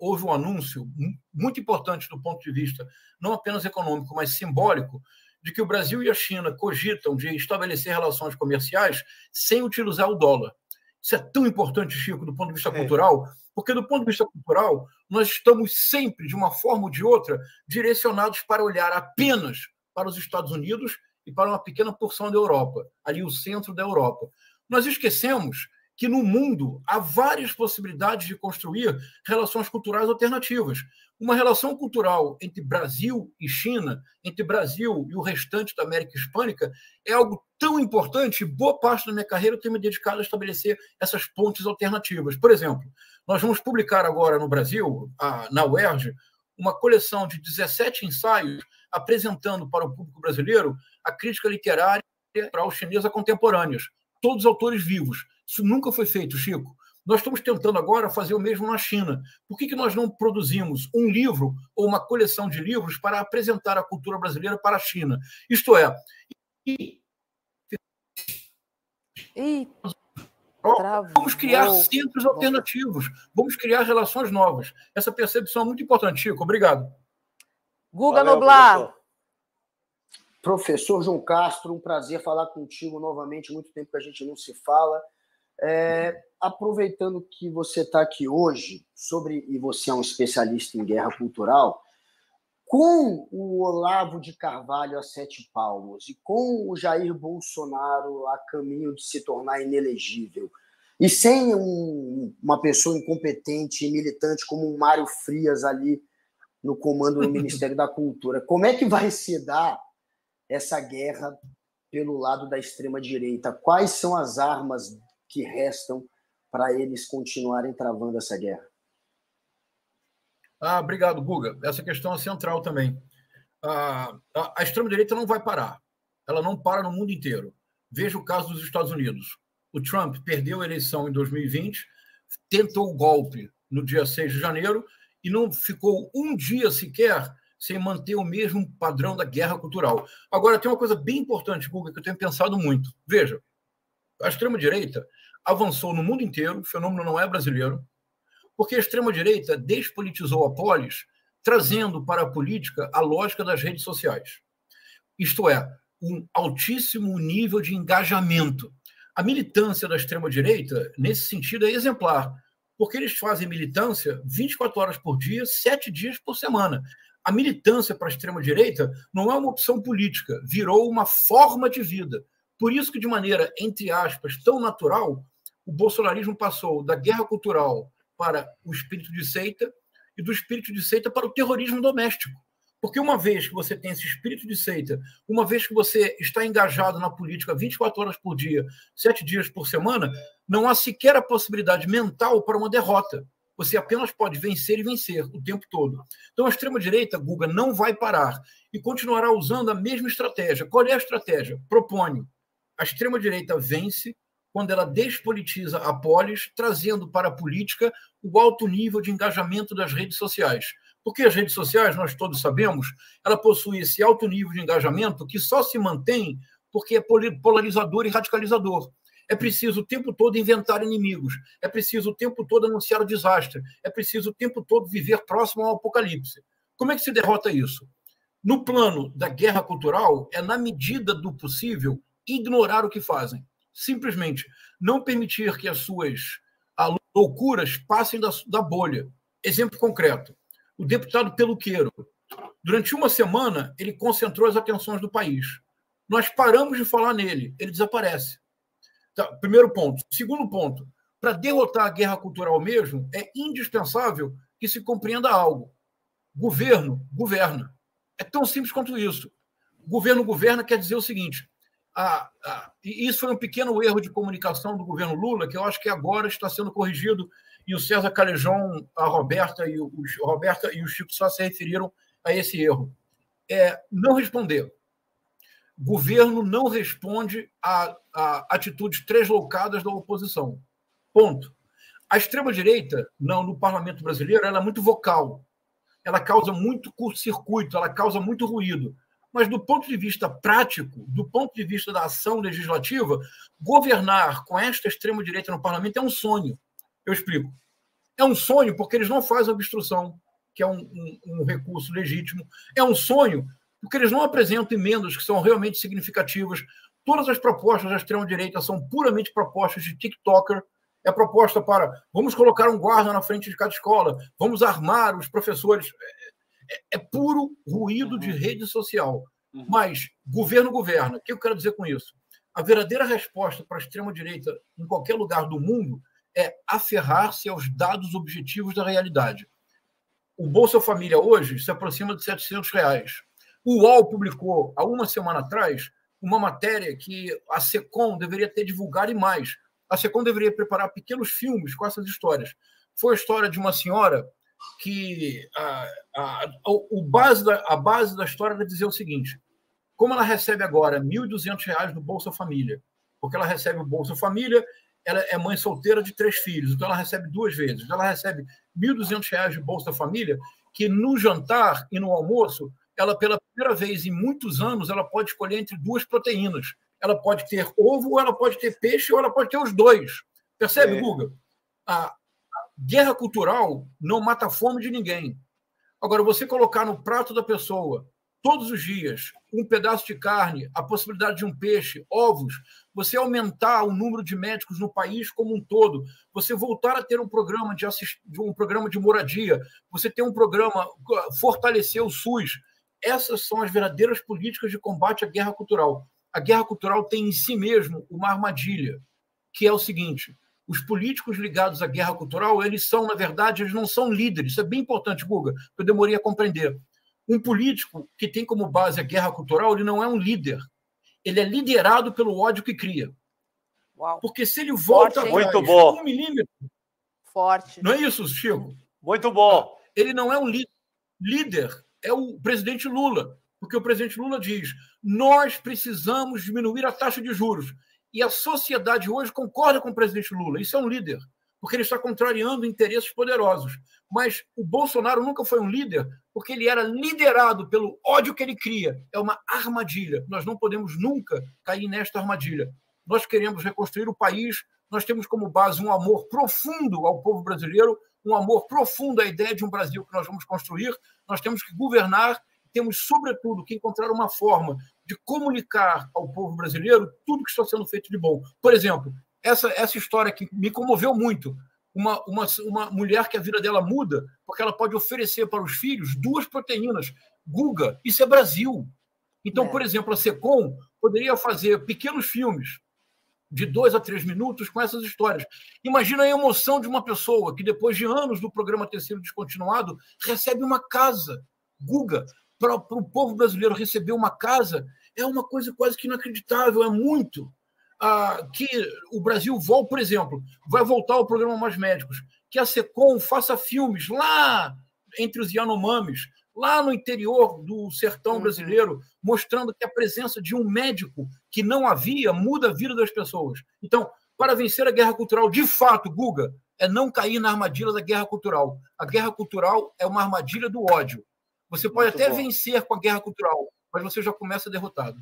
Speaker 9: houve um anúncio muito importante do ponto de vista não apenas econômico, mas simbólico, de que o Brasil e a China cogitam de estabelecer relações comerciais sem utilizar o dólar. Isso é tão importante, Chico, do ponto de vista cultural, porque do ponto de vista cultural, nós estamos sempre, de uma forma ou de outra, direcionados para olhar apenas para os Estados Unidos e para uma pequena porção da Europa, ali o centro da Europa. Nós esquecemos que no mundo há várias possibilidades de construir relações culturais alternativas. Uma relação cultural entre Brasil e China, entre Brasil e o restante da América Hispânica, é algo tão importante, boa parte da minha carreira eu tenho me dedicado a estabelecer essas pontes alternativas. Por exemplo, nós vamos publicar agora no Brasil, na UERJ, uma coleção de 17 ensaios apresentando para o público brasileiro a crítica literária para os chinesa contemporâneas, todos autores vivos. Isso nunca foi feito, Chico. Nós estamos tentando agora fazer o mesmo na China. Por que nós não produzimos um livro ou uma coleção de livros para apresentar a cultura brasileira para a China? Isto é... Vamos criar centros alternativos, vamos criar relações novas. Essa percepção é muito importante, Chico. Obrigado.
Speaker 1: Guga Noblar.
Speaker 7: Professor João Castro, um prazer falar contigo novamente. Muito tempo que a gente não se fala. Aproveitando que você está aqui hoje, e você é um especialista em guerra cultural, com o Olavo de Carvalho a 7 palmos e com o Jair Bolsonaro a caminho de se tornar inelegível, e sem uma pessoa incompetente e militante como um Mário Frias ali no comando do Ministério da Cultura, como é que vai se dar essa guerra pelo lado da extrema-direita? Quais são as armas que restam para eles continuarem travando essa guerra?
Speaker 9: Obrigado, Guga. Essa questão é central também. A extrema-direita não vai parar. Ela não para no mundo inteiro. Veja o caso dos Estados Unidos. O Trump perdeu a eleição em 2020, tentou o golpe no dia 6 de janeiro e não ficou um dia sequer sem manter o mesmo padrão da guerra cultural. Agora, tem uma coisa bem importante, Guga, que eu tenho pensado muito. Veja, a extrema-direita avançou no mundo inteiro, o fenômeno não é brasileiro, porque a extrema-direita despolitizou a polis, trazendo para a política a lógica das redes sociais. Isto é, um altíssimo nível de engajamento. A militância da extrema-direita, nesse sentido, é exemplar, porque eles fazem militância 24 horas por dia, 7 dias por semana. A militância para a extrema-direita não é uma opção política, virou uma forma de vida. Por isso que, de maneira, entre aspas, tão natural, o bolsonarismo passou da guerra cultural para o espírito de seita e do espírito de seita para o terrorismo doméstico. Porque uma vez que você tem esse espírito de seita, uma vez que você está engajado na política 24 horas por dia, 7 dias por semana, não há sequer a possibilidade mental para uma derrota. Você apenas pode vencer e vencer o tempo todo. Então, a extrema-direita, Guga, não vai parar e continuará usando a mesma estratégia. Qual é a estratégia? Proponho. A extrema-direita vence quando ela despolitiza a polis, trazendo para a política o alto nível de engajamento das redes sociais. Porque as redes sociais, nós todos sabemos, ela possui esse alto nível de engajamento que só se mantém porque é polarizador e radicalizador. É preciso o tempo todo inventar inimigos, é preciso o tempo todo anunciar o desastre, é preciso o tempo todo viver próximo ao apocalipse. Como é que se derrota isso? No plano da guerra cultural, é, na medida do possível, ignorar o que fazem. Simplesmente não permitir que as suas loucuras passem da bolha. Exemplo concreto, o deputado Peluqueiro. Durante uma semana, ele concentrou as atenções do país. Nós paramos de falar nele, ele desaparece. Tá, primeiro ponto. Segundo ponto, para derrotar a guerra cultural mesmo, é indispensável que se compreenda algo. Governo governa. É tão simples quanto isso. Governo governa quer dizer o seguinte, e isso foi um pequeno erro de comunicação do governo Lula, que eu acho que agora está sendo corrigido, e o César Calejão, a Roberta e o Chico só se referiram a esse erro. Não responder. Governo não responde a atitudes tresloucadas da oposição. Ponto. A extrema-direita, no parlamento brasileiro, ela é muito vocal. Ela causa muito curto-circuito, ela causa muito ruído. Mas, do ponto de vista prático, do ponto de vista da ação legislativa, governar com esta extrema-direita no parlamento é um sonho. Eu explico. É um sonho porque eles não fazem obstrução, que é um recurso legítimo. É um sonho porque eles não apresentam emendas que são realmente significativas. Todas as propostas da extrema-direita são puramente propostas de TikToker. É proposta para vamos colocar um guarda na frente de cada escola, vamos armar os professores. É puro ruído de rede social. Mas governo governa. O que eu quero dizer com isso? A verdadeira resposta para a extrema-direita em qualquer lugar do mundo é aferrar-se aos dados objetivos da realidade. O Bolsa Família hoje se aproxima de R$700. O UOL publicou, há uma semana atrás, uma matéria que a SECOM deveria ter divulgado e mais. A SECOM deveria preparar pequenos filmes com essas histórias. Foi a história de uma senhora que a base da história era dizer o seguinte, como ela recebe agora R$1.200 do Bolsa Família, porque ela recebe o Bolsa Família, ela é mãe solteira de 3 filhos, então ela recebe 2 vezes. Ela recebe R$1.200 de Bolsa Família, que no jantar e no almoço, ela, pela primeira vez em muitos anos, ela pode escolher entre 2 proteínas. Ela pode ter ovo, ou ela pode ter peixe, ou ela pode ter os 2. Percebe, Guga? A guerra cultural não mata a fome de ninguém. Agora, você colocar no prato da pessoa todos os dias, um pedaço de carne, a possibilidade de um peixe, ovos, você aumentar o número de médicos no país como um todo, você voltar a ter um programa de moradia, você ter um programa, fortalecer o SUS. Essas são as verdadeiras políticas de combate à guerra cultural. A guerra cultural tem em si mesmo uma armadilha, que é o seguinte: os políticos ligados à guerra cultural, eles não são líderes. Isso é bem importante, Guga, que eu demorei a compreender. Um político que tem como base a guerra cultural, ele não é um líder. Ele é liderado pelo ódio que cria.
Speaker 1: Uau.
Speaker 9: Porque se ele volta
Speaker 6: muito bom.
Speaker 9: 1 milímetro...
Speaker 1: Forte.
Speaker 9: Não é isso, Chico?
Speaker 6: Muito bom.
Speaker 9: Ele não é um líder. Líder é o presidente Lula. Porque o presidente Lula diz: nós precisamos diminuir a taxa de juros. E a sociedade hoje concorda com o presidente Lula. Isso é um líder, porque ele está contrariando interesses poderosos. Mas o Bolsonaro nunca foi um líder, porque ele era liderado pelo ódio que ele cria. É uma armadilha. Nós não podemos nunca cair nesta armadilha. Nós queremos reconstruir o país, nós temos como base um amor profundo ao povo brasileiro, um amor profundo à ideia de um Brasil que nós vamos construir. Nós temos que governar, temos, sobretudo, que encontrar uma forma de comunicar ao povo brasileiro tudo que está sendo feito de bom. Por exemplo, essa história que me comoveu muito, uma mulher que a vida dela muda porque ela pode oferecer para os filhos 2 proteínas. Guga, isso é Brasil. Então, por exemplo, a SECOM poderia fazer pequenos filmes de 2 a 3 minutos com essas histórias. Imagina a emoção de uma pessoa que, depois de anos do programa ter sido descontinuado, recebe uma casa. Guga, para o povo brasileiro receber uma casa é uma coisa quase que inacreditável, é muito. Que o Brasil volta, por exemplo, vai voltar ao programa Mais Médicos, que a SECOM faça filmes lá entre os Yanomamis, lá no interior do sertão brasileiro, mostrando que a presença de um médico que não havia muda a vida das pessoas. Então, para vencer a guerra cultural, de fato, Guga, é não cair na armadilha da guerra cultural. A guerra cultural é uma armadilha do ódio. Você pode até vencer com a guerra cultural, mas você já começa derrotado.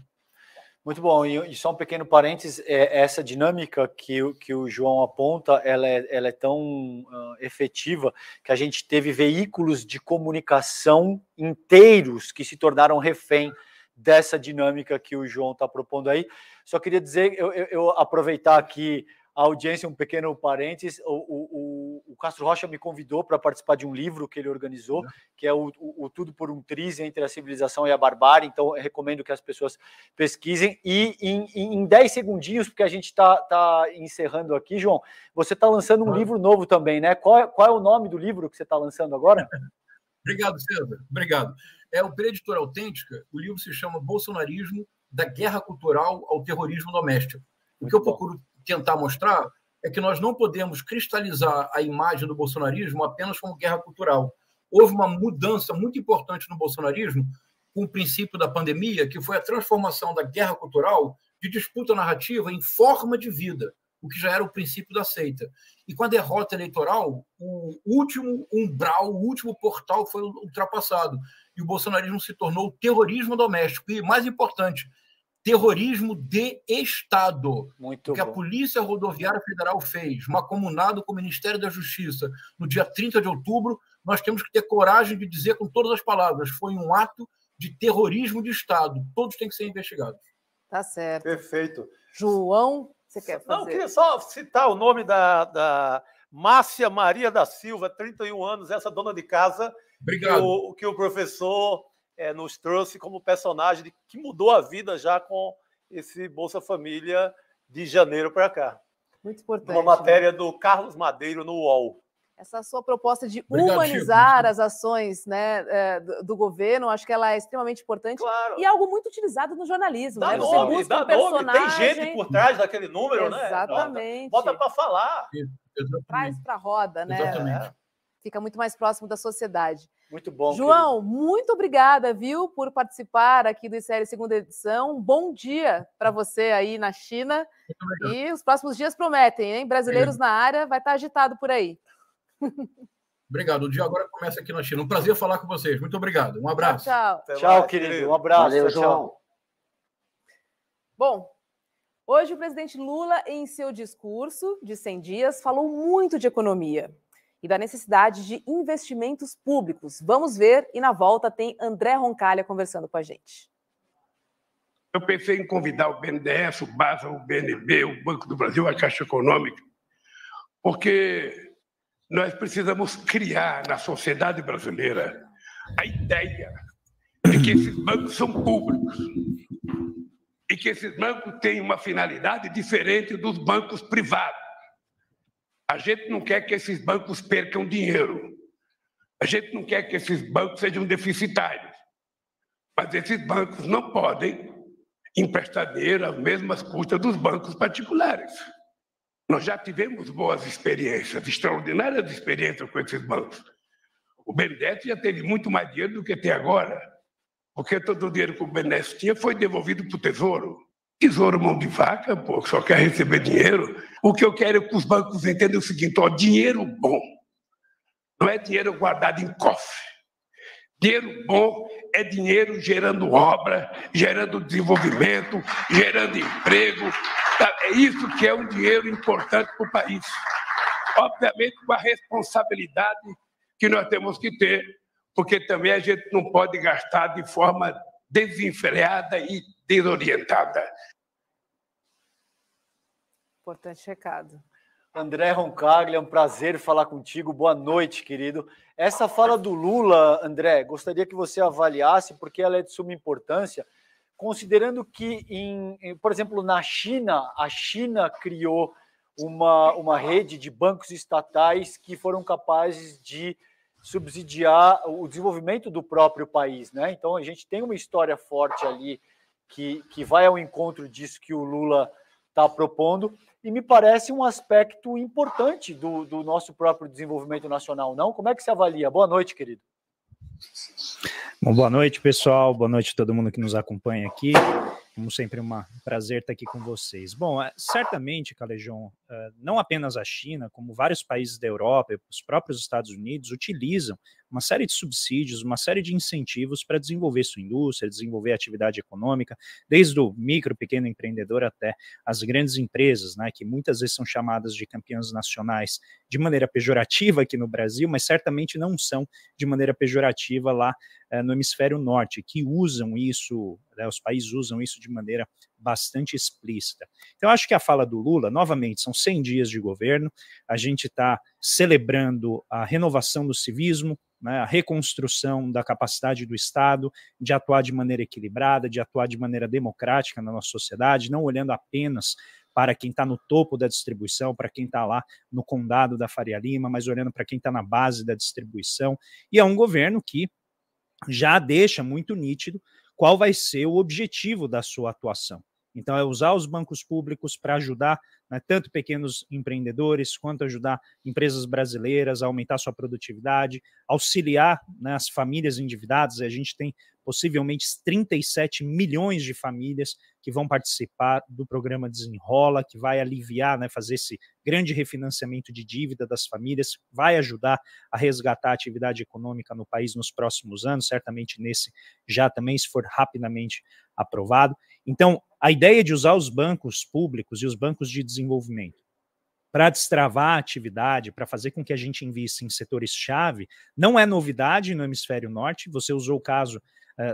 Speaker 5: Muito bom. E só um pequeno parênteses, essa dinâmica que o João aponta, ela é tão efetiva que a gente teve veículos de comunicação inteiros que se tornaram refém dessa dinâmica que o João está propondo aí. Só queria dizer, eu aproveitar aqui a audiência, um pequeno parênteses, o Castro Rocha me convidou para participar de um livro que ele organizou, que é o Tudo por um Triz, entre a civilização e a barbárie, então eu recomendo que as pessoas pesquisem, e em 10 segundinhos, porque a gente está encerrando aqui, João, você está lançando um livro novo também, né? Qual é o nome do livro que você está lançando agora?
Speaker 9: Obrigado, César, obrigado. Pela Editora Autêntica, o livro se chama Bolsonarismo, da Guerra Cultural ao Terrorismo Doméstico. O que eu procuro tentar mostrar é que nós não podemos cristalizar a imagem do bolsonarismo apenas como guerra cultural. Houve uma mudança muito importante no bolsonarismo com o princípio da pandemia, que foi a transformação da guerra cultural de disputa narrativa em forma de vida, o que já era o princípio da seita. E com a derrota eleitoral, o último umbral, o último portal foi ultrapassado. E o bolsonarismo se tornou terrorismo doméstico. E, mais importante, terrorismo de Estado.
Speaker 5: Muito
Speaker 9: o que
Speaker 5: bom.
Speaker 9: A Polícia Rodoviária Federal fez, macomunado com o Ministério da Justiça, no dia 30 de outubro, nós temos que ter coragem de dizer com todas as palavras, foi um ato de terrorismo de Estado. Todos têm que ser investigados.
Speaker 1: Tá certo.
Speaker 6: Perfeito.
Speaker 1: João, você quer fazer?
Speaker 6: Não, eu queria só citar o nome da Márcia Maria da Silva, 31 anos, essa dona de casa, que o professor nos trouxe como personagem que mudou a vida já com esse Bolsa Família de janeiro para cá.
Speaker 1: Muito importante.
Speaker 6: Uma matéria do Carlos Madeiro no UOL.
Speaker 1: Essa sua proposta de humanizar as ações, né, do governo, acho que ela é extremamente importante.
Speaker 6: Claro.
Speaker 1: E é algo muito utilizado no jornalismo.
Speaker 6: Dá
Speaker 1: né?
Speaker 6: nome,
Speaker 1: Você busca
Speaker 6: dá
Speaker 1: um personagem...
Speaker 6: nome. Tem gente por trás daquele número, né?
Speaker 1: Exatamente.
Speaker 6: Bota para falar.
Speaker 1: Traz para a roda, né?
Speaker 9: Exatamente.
Speaker 1: Fica muito mais próximo da sociedade.
Speaker 5: Muito bom.
Speaker 1: João, muito obrigada, viu, por participar aqui do Série Segunda Edição. Um bom dia para você aí na China. E os próximos dias prometem, hein? Brasileiros na área, vai estar agitado por aí.
Speaker 9: Obrigado. O dia agora começa aqui na China. Um prazer falar com vocês. Muito obrigado. Um abraço.
Speaker 1: Tchau.
Speaker 5: Tchau, querido. Um abraço.
Speaker 7: Valeu, João.
Speaker 1: Bom, hoje o presidente Lula, em seu discurso de 100 dias, falou muito de economia. e da necessidade de investimentos públicos. Vamos ver, e na volta tem André Roncalha conversando com a gente.
Speaker 4: Eu pensei em convidar o BNDES, o BASA, o BNB, o Banco do Brasil, a Caixa Econômica, porque nós precisamos criar na sociedade brasileira a ideia de que esses bancos são públicos e que esses bancos têm uma finalidade diferente dos bancos privados. A gente não quer que esses bancos percam dinheiro. A gente não quer que esses bancos sejam deficitários. Mas esses bancos não podem emprestar dinheiro às mesmas custas dos bancos particulares. Nós já tivemos boas experiências, extraordinárias experiências com esses bancos. O BNDES já teve muito mais dinheiro do que tem agora, porque todo o dinheiro que o BNDES tinha foi devolvido para o Tesouro. Tesouro mão de vaca, pô, só quer receber dinheiro. O que eu quero é que os bancos entendam o seguinte, ó, dinheiro bom não é dinheiro guardado em cofre. Dinheiro bom é dinheiro gerando obra, gerando desenvolvimento, gerando emprego. É isso que é um dinheiro importante para o país. Obviamente, com a responsabilidade que nós temos que ter, porque também a gente não pode gastar de forma desenfreada e desorientada.
Speaker 1: Importante recado.
Speaker 5: André Roncalha, é um prazer falar contigo. Boa noite, querido. Essa fala do Lula, André, gostaria que você avaliasse, porque ela é de suma importância, considerando que, por exemplo, na China, a China criou uma rede de bancos estatais que foram capazes de subsidiar o desenvolvimento do próprio país, né? Então, a gente tem uma história forte ali que vai ao encontro disso que o Lula está propondo, e me parece um aspecto importante do nosso próprio desenvolvimento nacional, não? Como é que você avalia? Boa noite, querido.
Speaker 10: Bom, boa noite, pessoal. Boa noite a todo mundo que nos acompanha aqui. Como sempre, um prazer estar aqui com vocês. Bom, certamente, Calejão, não apenas a China, como vários países da Europa e os próprios Estados Unidos utilizam uma série de subsídios, uma série de incentivos para desenvolver sua indústria, desenvolver atividade econômica, desde o micro, pequeno empreendedor até as grandes empresas, né, que muitas vezes são chamadas de campeãs nacionais de maneira pejorativa aqui no Brasil, mas certamente não são de maneira pejorativa lá no hemisfério norte, que usam isso, né, os países usam isso de maneira bastante explícita. Então, acho que a fala do Lula, novamente, são 100 dias de governo, a gente está celebrando a renovação do civismo, né, a reconstrução da capacidade do Estado de atuar de maneira equilibrada, de atuar de maneira democrática na nossa sociedade, não olhando apenas para quem está no topo da distribuição, para quem está lá no condado da Faria Lima, mas olhando para quem está na base da distribuição. E é um governo que já deixa muito nítido qual vai ser o objetivo da sua atuação. Então, é usar os bancos públicos para ajudar, né, tanto pequenos empreendedores, quanto ajudar empresas brasileiras a aumentar sua produtividade, auxiliar, né, as famílias endividadas. A gente tem possivelmente 37 milhões de famílias que vão participar do programa Desenrola, que vai aliviar, né, fazer esse grande refinanciamento de dívida das famílias, vai ajudar a resgatar a atividade econômica no país nos próximos anos, certamente nesse já também, se for rapidamente aprovado. Então, a ideia de usar os bancos públicos e os bancos de desenvolvimento para destravar a atividade, para fazer com que a gente invista em setores-chave, não é novidade no hemisfério norte. Você usou o caso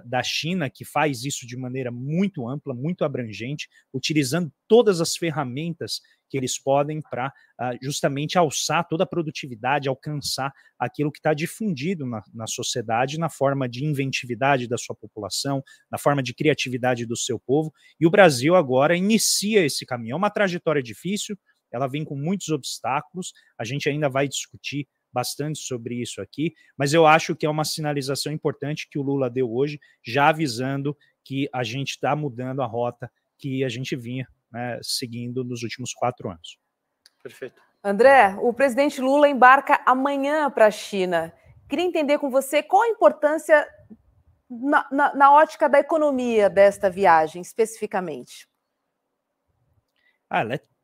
Speaker 10: da China, que faz isso de maneira muito ampla, muito abrangente, utilizando todas as ferramentas que eles podem para justamente alçar toda a produtividade, alcançar aquilo que está difundido na sociedade, na forma de inventividade da sua população, na forma de criatividade do seu povo. E o Brasil agora inicia esse caminho. É uma trajetória difícil, ela vem com muitos obstáculos, a gente ainda vai discutir bastante sobre isso aqui, mas eu acho que é uma sinalização importante que o Lula deu hoje, já avisando que a gente está mudando a rota que a gente vinha, né, seguindo nos últimos 4 anos.
Speaker 5: Perfeito.
Speaker 1: André, o presidente Lula embarca amanhã para a China. Queria entender com você qual a importância na ótica da economia desta viagem, especificamente.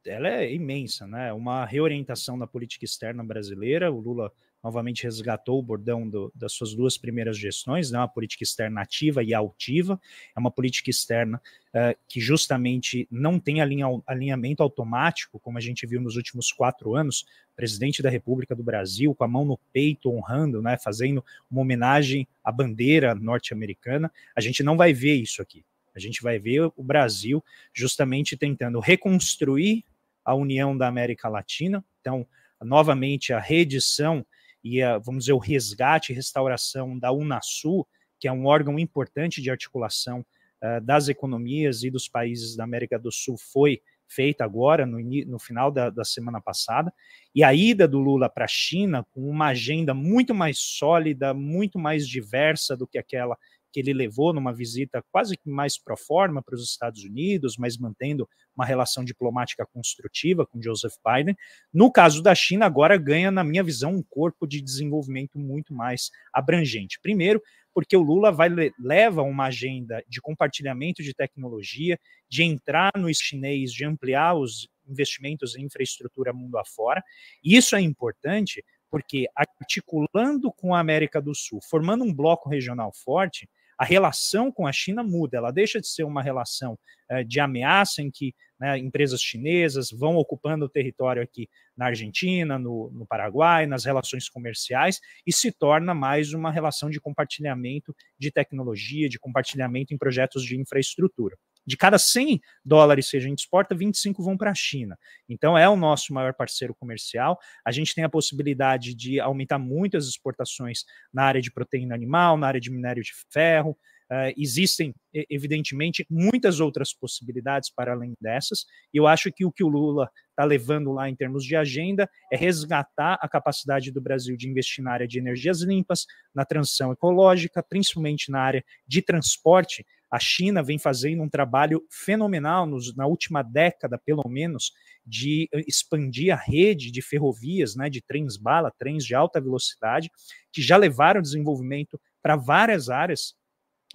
Speaker 10: Ela é imensa, né? Uma reorientação da política externa brasileira. O Lula novamente resgatou o bordão das suas 2 primeiras gestões, né, uma política externa ativa e altiva, é uma política externa que justamente não tem alinhamento automático, como a gente viu nos últimos 4 anos, presidente da República do Brasil, com a mão no peito, honrando, né, fazendo uma homenagem à bandeira norte-americana. A gente não vai ver isso aqui. A gente vai ver o Brasil justamente tentando reconstruir a união da América Latina, então, novamente, a reedição e, vamos dizer, o resgate e restauração da Unasul, que é um órgão importante de articulação das economias e dos países da América do Sul, foi feita agora, no final da semana passada, e a ida do Lula para a China, com uma agenda muito mais sólida, muito mais diversa do que aquela que ele levou numa visita quase que mais pro forma para os Estados Unidos, mas mantendo uma relação diplomática construtiva com Joseph Biden. No caso da China, agora ganha, na minha visão, um corpo de desenvolvimento muito mais abrangente. Primeiro, porque o Lula leva uma agenda de compartilhamento de tecnologia, de entrar no chinês, de ampliar os investimentos em infraestrutura mundo afora. E isso é importante porque, articulando com a América do Sul, formando um bloco regional forte, a relação com a China muda, ela deixa de ser uma relação de ameaça em que, né, empresas chinesas vão ocupando o território aqui na Argentina, no Paraguai, nas relações comerciais, e se torna mais uma relação de compartilhamento de tecnologia, de compartilhamento em projetos de infraestrutura. De cada 100 dólares que a gente exporta, 25 vão para a China. Então, é o nosso maior parceiro comercial. A gente tem a possibilidade de aumentar muito as exportações na área de proteína animal, na área de minério de ferro. Existem, evidentemente, muitas outras possibilidades para além dessas. E eu acho que o Lula está levando lá em termos de agenda é resgatar a capacidade do Brasil de investir na área de energias limpas, na transição ecológica, principalmente na área de transporte. A China vem fazendo um trabalho fenomenal na última década, pelo menos, de expandir a rede de ferrovias, né, de trens-bala, trens de alta velocidade, que já levaram desenvolvimento para várias áreas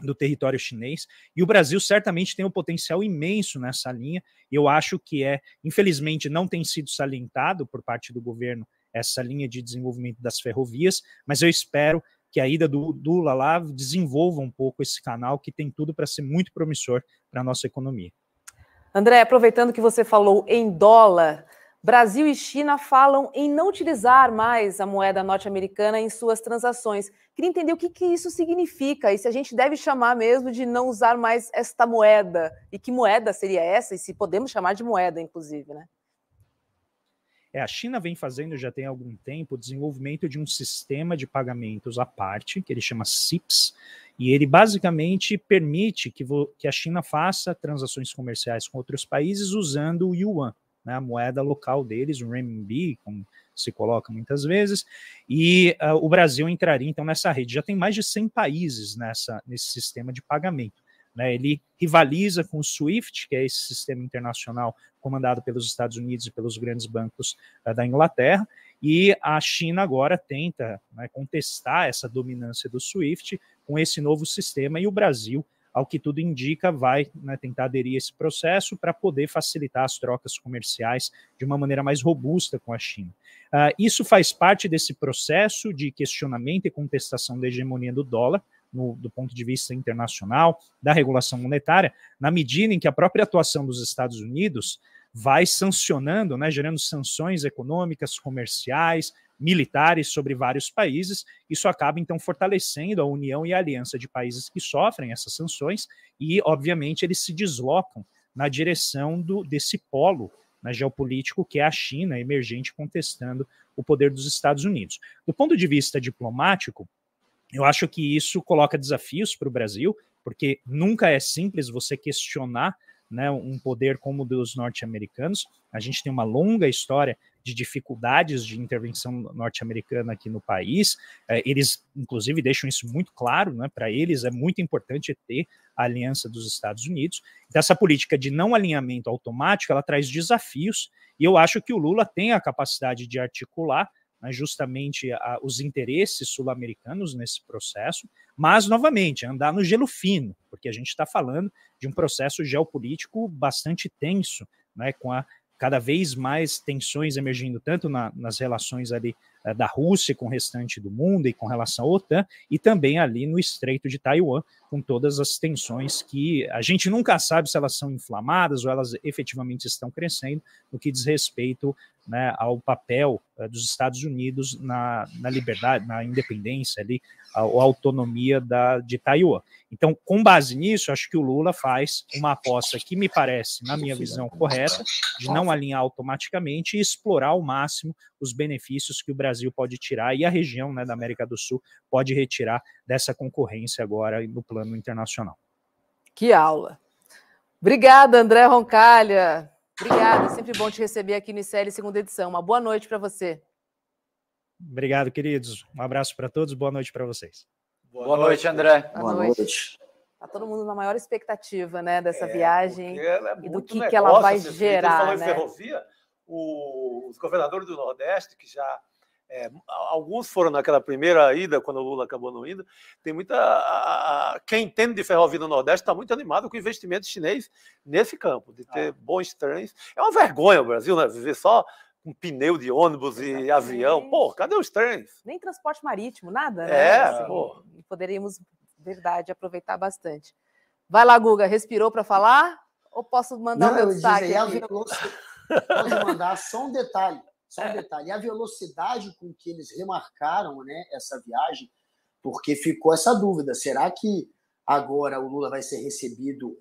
Speaker 10: do território chinês, e o Brasil certamente tem um potencial imenso nessa linha. Eu acho que infelizmente não tem sido salientado por parte do governo essa linha de desenvolvimento das ferrovias, mas eu espero que a ida do Lula lá desenvolva um pouco esse canal que tem tudo para ser muito promissor para a nossa economia.
Speaker 1: André, aproveitando que você falou em dólar, Brasil e China falam em não utilizar mais a moeda norte-americana em suas transações. Queria entender o que isso significa e se a gente deve chamar mesmo de não usar mais esta moeda. E que moeda seria essa? E se podemos chamar de moeda, inclusive, né?
Speaker 10: A China vem fazendo já tem algum tempo o desenvolvimento de um sistema de pagamentos à parte, que ele chama CIPS, e ele basicamente permite que a China faça transações comerciais com outros países usando o yuan, né, a moeda local deles, o renminbi, como se coloca muitas vezes, e o Brasil entraria então nessa rede. Já tem mais de 100 países nesse sistema de pagamento. Né, ele rivaliza com o SWIFT, que é esse sistema internacional comandado pelos Estados Unidos e pelos grandes bancos da Inglaterra, e a China agora tenta, né, contestar essa dominância do SWIFT com esse novo sistema, e o Brasil, ao que tudo indica, vai, né, tentar aderir a esse processo para poder facilitar as trocas comerciais de uma maneira mais robusta com a China. Isso faz parte desse processo de questionamento e contestação da hegemonia do dólar, do ponto de vista internacional, da regulação monetária, na medida em que a própria atuação dos Estados Unidos vai sancionando, né, gerando sanções econômicas, comerciais, militares sobre vários países. Isso acaba, então, fortalecendo a união e a aliança de países que sofrem essas sanções e, obviamente, eles se deslocam na direção desse polo, né, geopolítico que é a China, emergente, contestando o poder dos Estados Unidos. Do ponto de vista diplomático, eu acho que isso coloca desafios para o Brasil, porque nunca é simples você questionar, né, um poder como o dos norte-americanos. A gente tem uma longa história de dificuldades de intervenção norte-americana aqui no país. Eles, inclusive, deixam isso muito claro, né, para eles é muito importante ter a aliança dos Estados Unidos. Então, essa política de não alinhamento automático, ela traz desafios, e eu acho que o Lula tem a capacidade de articular, né, justamente os interesses sul-americanos nesse processo, mas, novamente, andar no gelo fino, porque a gente está falando de um processo geopolítico bastante tenso, né, com a cada vez mais tensões emergindo tanto nas relações ali da Rússia com o restante do mundo e com relação à OTAN, e também ali no Estreito de Taiwan, com todas as tensões que a gente nunca sabe se elas são inflamadas ou elas efetivamente estão crescendo, no que diz respeito, né, ao papel dos Estados Unidos na liberdade, na independência ali, a autonomia de Taiwan. Então, com base nisso, acho que o Lula faz uma aposta que me parece, na minha visão, correta, de não alinhar automaticamente e explorar ao máximo os benefícios que o Brasil pode tirar e a região, né, da América do Sul pode retirar dessa concorrência agora no plano internacional.
Speaker 1: Que aula! Obrigada, André Roncalha. Obrigada, sempre bom te receber aqui no ICL segunda edição. Uma boa noite para você.
Speaker 10: Obrigado, queridos. Um abraço para todos, boa noite para vocês.
Speaker 5: Boa noite, André.
Speaker 1: Boa noite. Está todo mundo na maior expectativa, né, dessa viagem e do que ela vai gerar.
Speaker 6: Falou em
Speaker 1: né?
Speaker 6: ferrovia, os governadores do Nordeste, que já alguns foram naquela primeira ida, quando o Lula acabou não indo, tem muita... Quem entende de ferrovia no Nordeste está muito animado com o investimento chinês nesse campo, de ter bons trens. É uma vergonha o Brasil, né? Viver só com pneu de ônibus e avião. Pô, cadê os trens?
Speaker 1: Nem transporte marítimo, nada, né? Assim,
Speaker 6: pô.
Speaker 1: Poderíamos, verdade, aproveitar bastante. Vai lá, Guga, respirou para falar? Ou posso mandar o meu destaque?
Speaker 7: Pode mandar só um detalhe. E a velocidade com que eles remarcaram, né, essa viagem, porque ficou essa dúvida. Será que agora o Lula vai ser recebido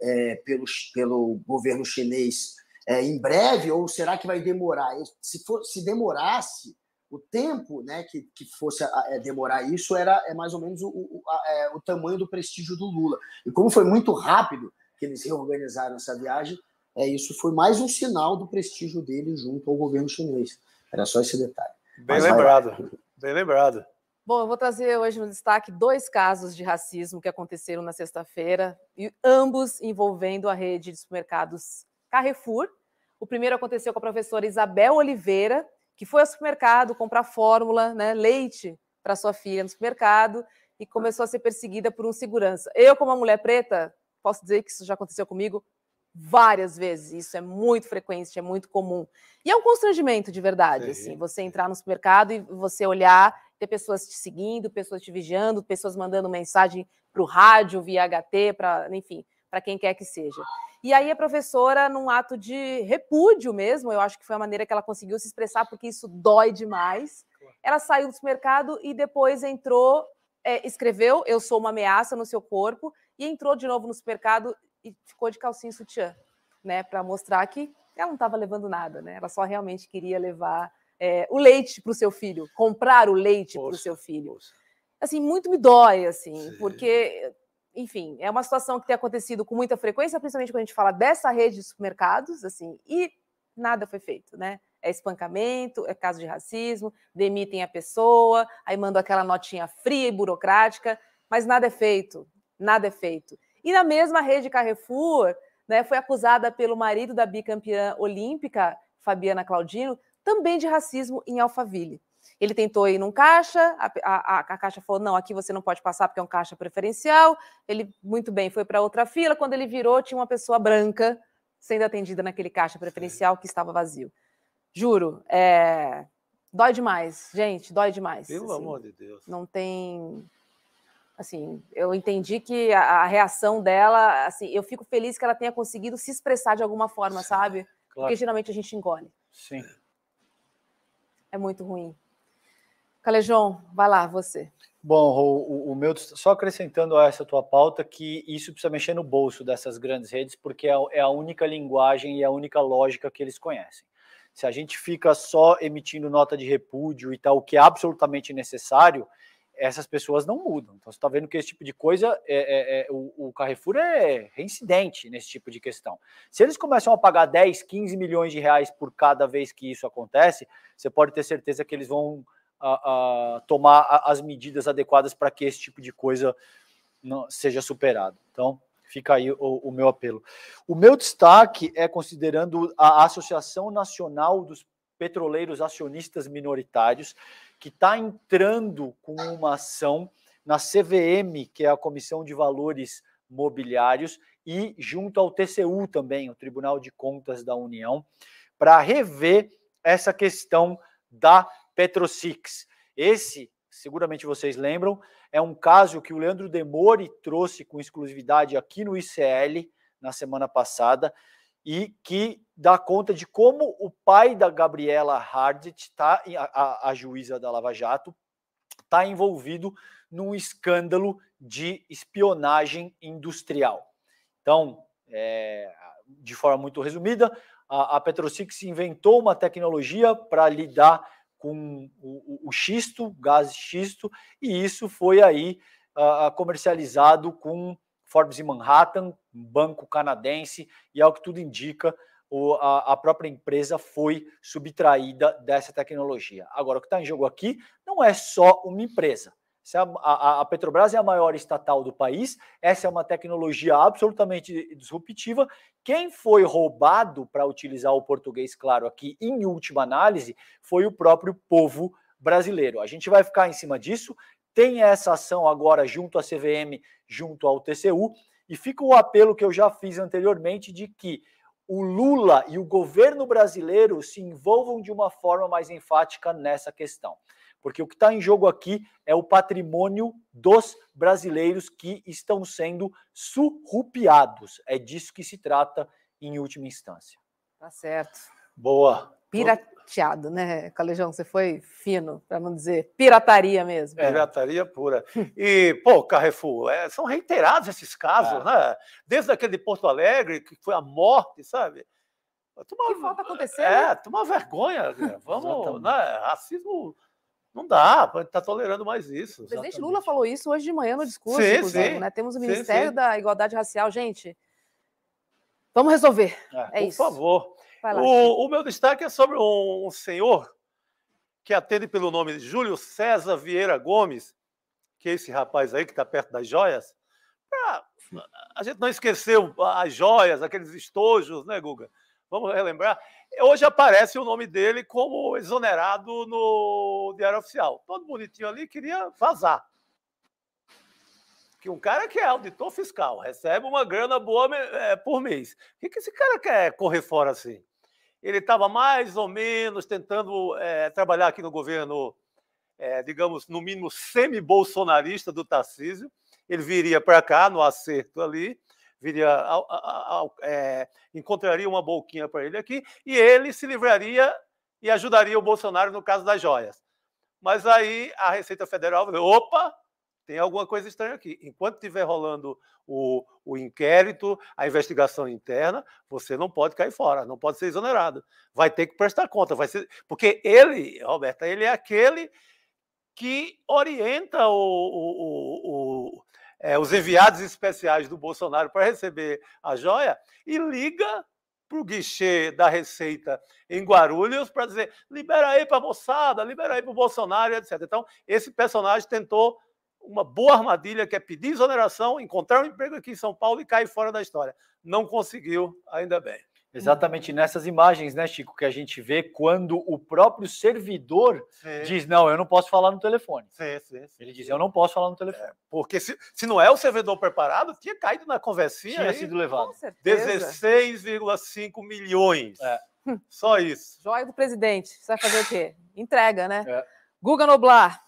Speaker 7: pelo governo chinês em breve, ou será que vai demorar? Se demorasse, o tempo, né, que fosse demorar isso é mais ou menos o tamanho do prestígio do Lula. E como foi muito rápido que eles reorganizaram essa viagem, isso foi mais um sinal do prestígio dele junto ao governo chinês. Era só esse detalhe.
Speaker 6: Bem lembrado.
Speaker 1: Bom, eu vou trazer hoje no destaque 2 casos de racismo que aconteceram na sexta-feira, e ambos envolvendo a rede de supermercados Carrefour. O primeiro aconteceu com a professora Isabel Oliveira, que foi ao supermercado comprar fórmula, né, leite para sua filha no supermercado, e começou a ser perseguida por um segurança. Eu, como uma mulher preta, posso dizer que isso já aconteceu comigo várias vezes. Isso é muito frequente, é muito comum. E é um constrangimento de verdade, assim, você entrar no supermercado e você olhar, ter pessoas te seguindo, pessoas te vigiando, pessoas mandando mensagem para o rádio, via HT, enfim, para quem quer que seja. E aí a professora, num ato de repúdio mesmo, eu acho que foi a maneira que ela conseguiu se expressar, porque isso dói demais, ela saiu do supermercado e depois entrou, escreveu, eu sou uma ameaça no seu corpo, e entrou de novo no supermercado e ficou de calcinha e sutiã, né, para mostrar que ela não estava levando nada, né, ela só realmente queria levar o leite para o seu filho, comprar o leite para o seu filho. Assim, muito me dói, assim, porque, enfim, é uma situação que tem acontecido com muita frequência, principalmente quando a gente fala dessa rede de supermercados, assim, e nada foi feito, né? É espancamento, é caso de racismo, demitem a pessoa, aí mandam aquela notinha fria e burocrática, mas nada é feito, nada é feito. E na mesma rede Carrefour, né, foi acusada pelo marido da bicampeã olímpica, Fabiana Claudino, também de racismo em Alphaville. Ele tentou ir num caixa, a caixa falou, não, aqui você não pode passar porque é um caixa preferencial. Ele, muito bem, foi para outra fila. Quando ele virou, tinha uma pessoa branca sendo atendida naquele caixa preferencial que estava vazio. Juro, dói demais, gente, dói demais.
Speaker 6: Pelo amor de Deus.
Speaker 1: Não tem... Assim, eu entendi que a reação dela, assim, eu fico feliz que ela tenha conseguido se expressar de alguma forma, sabe? Claro. Porque geralmente a gente engole.
Speaker 5: Sim.
Speaker 1: É muito ruim. Calejão, vai lá, você.
Speaker 5: Bom, o meu, só acrescentando a essa tua pauta, que isso precisa mexer no bolso dessas grandes redes, porque é a única linguagem e a única lógica que eles conhecem. Se a gente fica só emitindo nota de repúdio e tal, o que é absolutamente necessário, essas pessoas não mudam. Então, você está vendo que esse tipo de coisa, o Carrefour é reincidente nesse tipo de questão. Se eles começam a pagar 10, 15 milhões de reais por cada vez que isso acontece, você pode ter certeza que eles vão tomar as medidas adequadas para que esse tipo de coisa não seja superado. Então, fica aí o meu apelo. O meu destaque é considerando a Associação Nacional dos Petroleiros Acionistas Minoritários, que está entrando com uma ação na CVM, que é a Comissão de Valores Mobiliários, e junto ao TCU também, o Tribunal de Contas da União, para rever essa questão da PetroSix. Esse, seguramente vocês lembram, é um caso que o Leandro Demore trouxe com exclusividade aqui no ICL na semana passada e que dá conta de como o pai da Gabriela Hardt, a juíza da Lava Jato, está envolvido num escândalo de espionagem industrial. Então, de forma muito resumida, a PetroSix inventou uma tecnologia para lidar com o xisto, gás xisto, e isso foi aí comercializado com Forbes Manhattan, um banco canadense, e ao que tudo indica, a própria empresa foi subtraída dessa tecnologia. Agora, o que está em jogo aqui não é só uma empresa. A Petrobras é a maior estatal do país, essa é uma tecnologia absolutamente disruptiva. Quem foi roubado, para utilizar o português claro aqui, em última análise, foi o próprio povo brasileiro. A gente vai ficar em cima disso, tem essa ação agora junto à CVM, junto ao TCU, e fica o apelo que eu já fiz anteriormente de que o Lula e o governo brasileiro se envolvam de uma forma mais enfática nessa questão. Porque o que está em jogo aqui é o patrimônio dos brasileiros que estão sendo surrupiados. É disso que se trata em última instância.
Speaker 1: Tá certo.
Speaker 5: Boa.
Speaker 1: Pirateado, né, Calejão? Você foi fino, para não dizer pirataria mesmo.
Speaker 6: Pirataria pura. E, pô, Carrefour, são reiterados esses casos, né? Desde aquele de Porto Alegre, que foi a morte, sabe?
Speaker 1: Que falta acontecer?
Speaker 6: Toma vergonha. Vamos, né? Racismo... Não dá, a gente está tolerando mais isso.
Speaker 1: O presidente Lula falou isso hoje de manhã no discurso,
Speaker 6: sim,
Speaker 1: inclusive,
Speaker 6: sim.
Speaker 1: né? Temos o Ministério da Igualdade Racial. Gente, vamos resolver. Isso.
Speaker 6: Por favor.
Speaker 1: Vai lá,
Speaker 6: O meu destaque é sobre um senhor que atende pelo nome de Júlio César Vieira Gomes, que é esse rapaz aí que está perto das joias. A gente não esqueceu as joias, aqueles estojos, né, Guga? Vamos relembrar. Hoje aparece o nome dele como exonerado no Diário Oficial. Todo bonitinho ali queria vazar. Que um cara que é auditor fiscal, recebe uma grana boa por mês. O que esse cara quer correr fora assim? Ele estava mais ou menos tentando trabalhar aqui no governo, digamos, no mínimo semi-bolsonarista do Tarcísio. Ele viria para cá, no acerto ali, encontraria uma boquinha para ele aqui e ele se livraria e ajudaria o Bolsonaro no caso das joias. Mas aí a Receita Federal falou, opa, tem alguma coisa estranha aqui. Enquanto estiver rolando o inquérito, a investigação interna, você não pode cair fora, não pode ser exonerado. Vai ter que prestar conta. Porque ele, Roberta, ele é aquele que orienta os enviados especiais do Bolsonaro para receber a joia e liga para o guichê da Receita em Guarulhos para dizer libera aí para a moçada, libera aí para o Bolsonaro, etc. Então, esse personagem tentou uma boa armadilha, que é pedir exoneração, encontrar um emprego aqui em São Paulo e cair fora da história. Não conseguiu, ainda bem.
Speaker 5: Exatamente nessas imagens, né, Chico, que a gente vê quando o próprio servidor diz, não, eu não posso falar no telefone.
Speaker 6: Sim.
Speaker 5: Ele diz, eu não posso falar no telefone.
Speaker 6: Porque se não é o servidor preparado, tinha caído na conversinha.
Speaker 5: Tinha sido levado.
Speaker 1: Com certeza.
Speaker 6: 16,5 milhões. Só isso.
Speaker 1: Joia do presidente. Você vai fazer o quê? Entrega, né? Guga Noblar.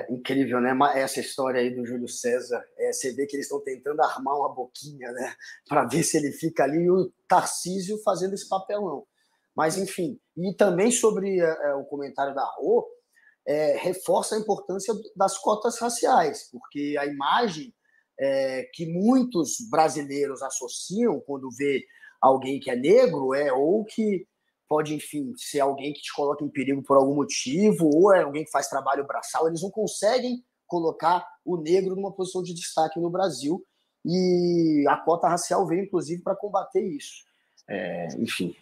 Speaker 7: Incrível, né? Essa história aí do Júlio César, você vê que eles estão tentando armar uma boquinha, né? Para ver se ele fica ali e o Tarcísio fazendo esse papelão. Mas, enfim, e também sobre o comentário da Rô, reforça a importância das cotas raciais, porque a imagem que muitos brasileiros associam quando vê alguém que é negro ou que pode, enfim, ser alguém que te coloca em perigo por algum motivo, ou é alguém que faz trabalho braçal, eles não conseguem colocar o negro numa posição de destaque no Brasil, e a cota racial veio, inclusive, para combater isso. Enfim,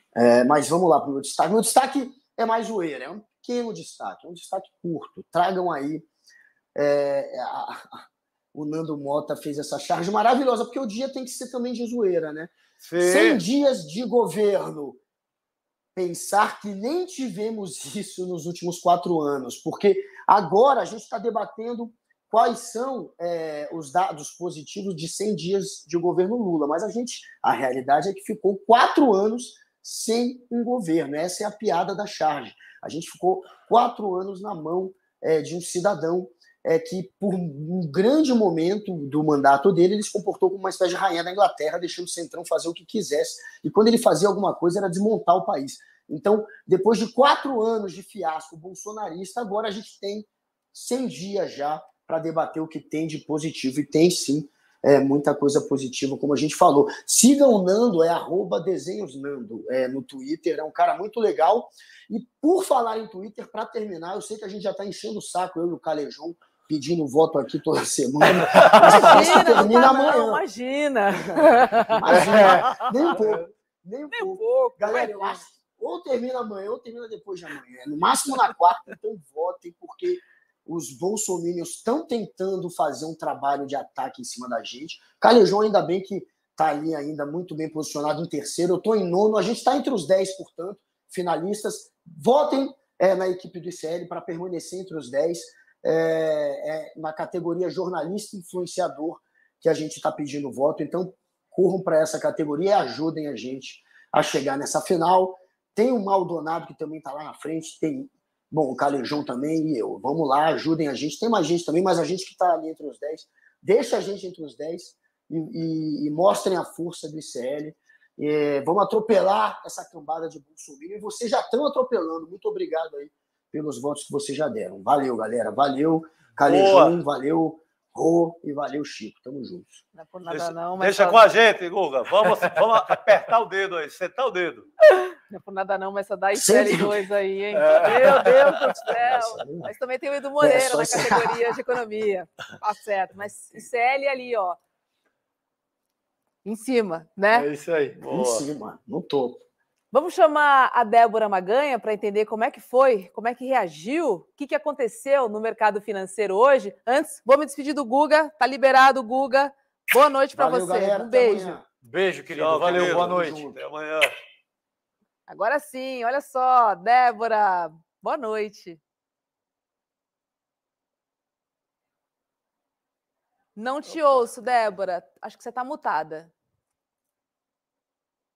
Speaker 7: mas vamos lá para o meu destaque. Meu destaque é mais zoeira, é um pequeno destaque, é um destaque curto. Tragam aí. O Nando Mota fez essa charge maravilhosa, porque o dia tem que ser também de zoeira, né? 100 dias de governo. Pensar que nem tivemos isso nos últimos 4 anos, porque agora a gente está debatendo quais são os dados positivos de 100 dias de governo Lula, mas a realidade é que ficou 4 anos sem um governo. Essa é a piada da charge. A gente ficou 4 anos na mão de um cidadão que, por um grande momento do mandato dele, ele se comportou como uma espécie de rainha da Inglaterra, deixando o Centrão fazer o que quisesse. E quando ele fazia alguma coisa, era desmontar o país. Então, depois de 4 anos de fiasco bolsonarista, agora a gente tem 100 dias já para debater o que tem de positivo. E tem, sim, muita coisa positiva, como a gente falou. Sigam o Nando, @desenhosnando no Twitter, é um cara muito legal. E por falar em Twitter, para terminar, eu sei que a gente já está enchendo o saco, eu e o Calejão, pedindo voto aqui toda semana.
Speaker 1: Imagina,
Speaker 7: termina amanhã.
Speaker 1: Imagina.
Speaker 7: Nem um pouco. Galera, eu acho que ou termina amanhã ou termina depois de amanhã. No máximo na quarta, então votem, porque os bolsominions estão tentando fazer um trabalho de ataque em cima da gente. Calejão, ainda bem que está ali ainda muito bem posicionado em terceiro. Eu estou em nono. A gente está entre os 10, portanto, finalistas. Votem na equipe do ICL para permanecer entre os 10. Na categoria jornalista influenciador que a gente está pedindo voto. Então, corram para essa categoria e ajudem a gente a chegar nessa final. Tem o Maldonado, que também está lá na frente. Tem, o Calejão também e eu. Vamos lá, ajudem a gente. Tem mais gente também, mas a gente que está ali entre os 10. Deixa a gente entre os 10 e mostrem a força do ICL. Vamos atropelar essa cambada de Bolsonaro. E vocês já estão atropelando. Muito obrigado aí pelos votos que vocês já deram. Valeu, galera. Valeu, Calejão. Valeu, Rô, e valeu, Chico. Tamo juntos.
Speaker 1: Não é por nada não, mas
Speaker 6: deixa com a gente, Guga. Vamos apertar o dedo aí, sentar o dedo.
Speaker 1: Não é por nada não, mas só dá ICL2 aí, hein? Meu Deus do céu. Mas também tem o Edu Moreira na categoria de economia. Tá certo. Mas ICL ali, ó. Em cima, né?
Speaker 5: É isso aí.
Speaker 7: Boa. Em cima, no topo.
Speaker 1: Vamos chamar a Débora Maganha para entender como é que foi, como é que reagiu, o que aconteceu no mercado financeiro hoje. Antes, vou me despedir do Guga. Tá liberado, Guga. Boa noite para você.
Speaker 7: Galera,
Speaker 1: um beijo.
Speaker 5: Beijo, querido.
Speaker 6: Tchau,
Speaker 5: valeu,
Speaker 6: querido.
Speaker 5: boa noite.
Speaker 6: Até amanhã.
Speaker 1: Agora sim, olha só, Débora, boa noite. Não te ouço, Débora. Acho que você está mutada.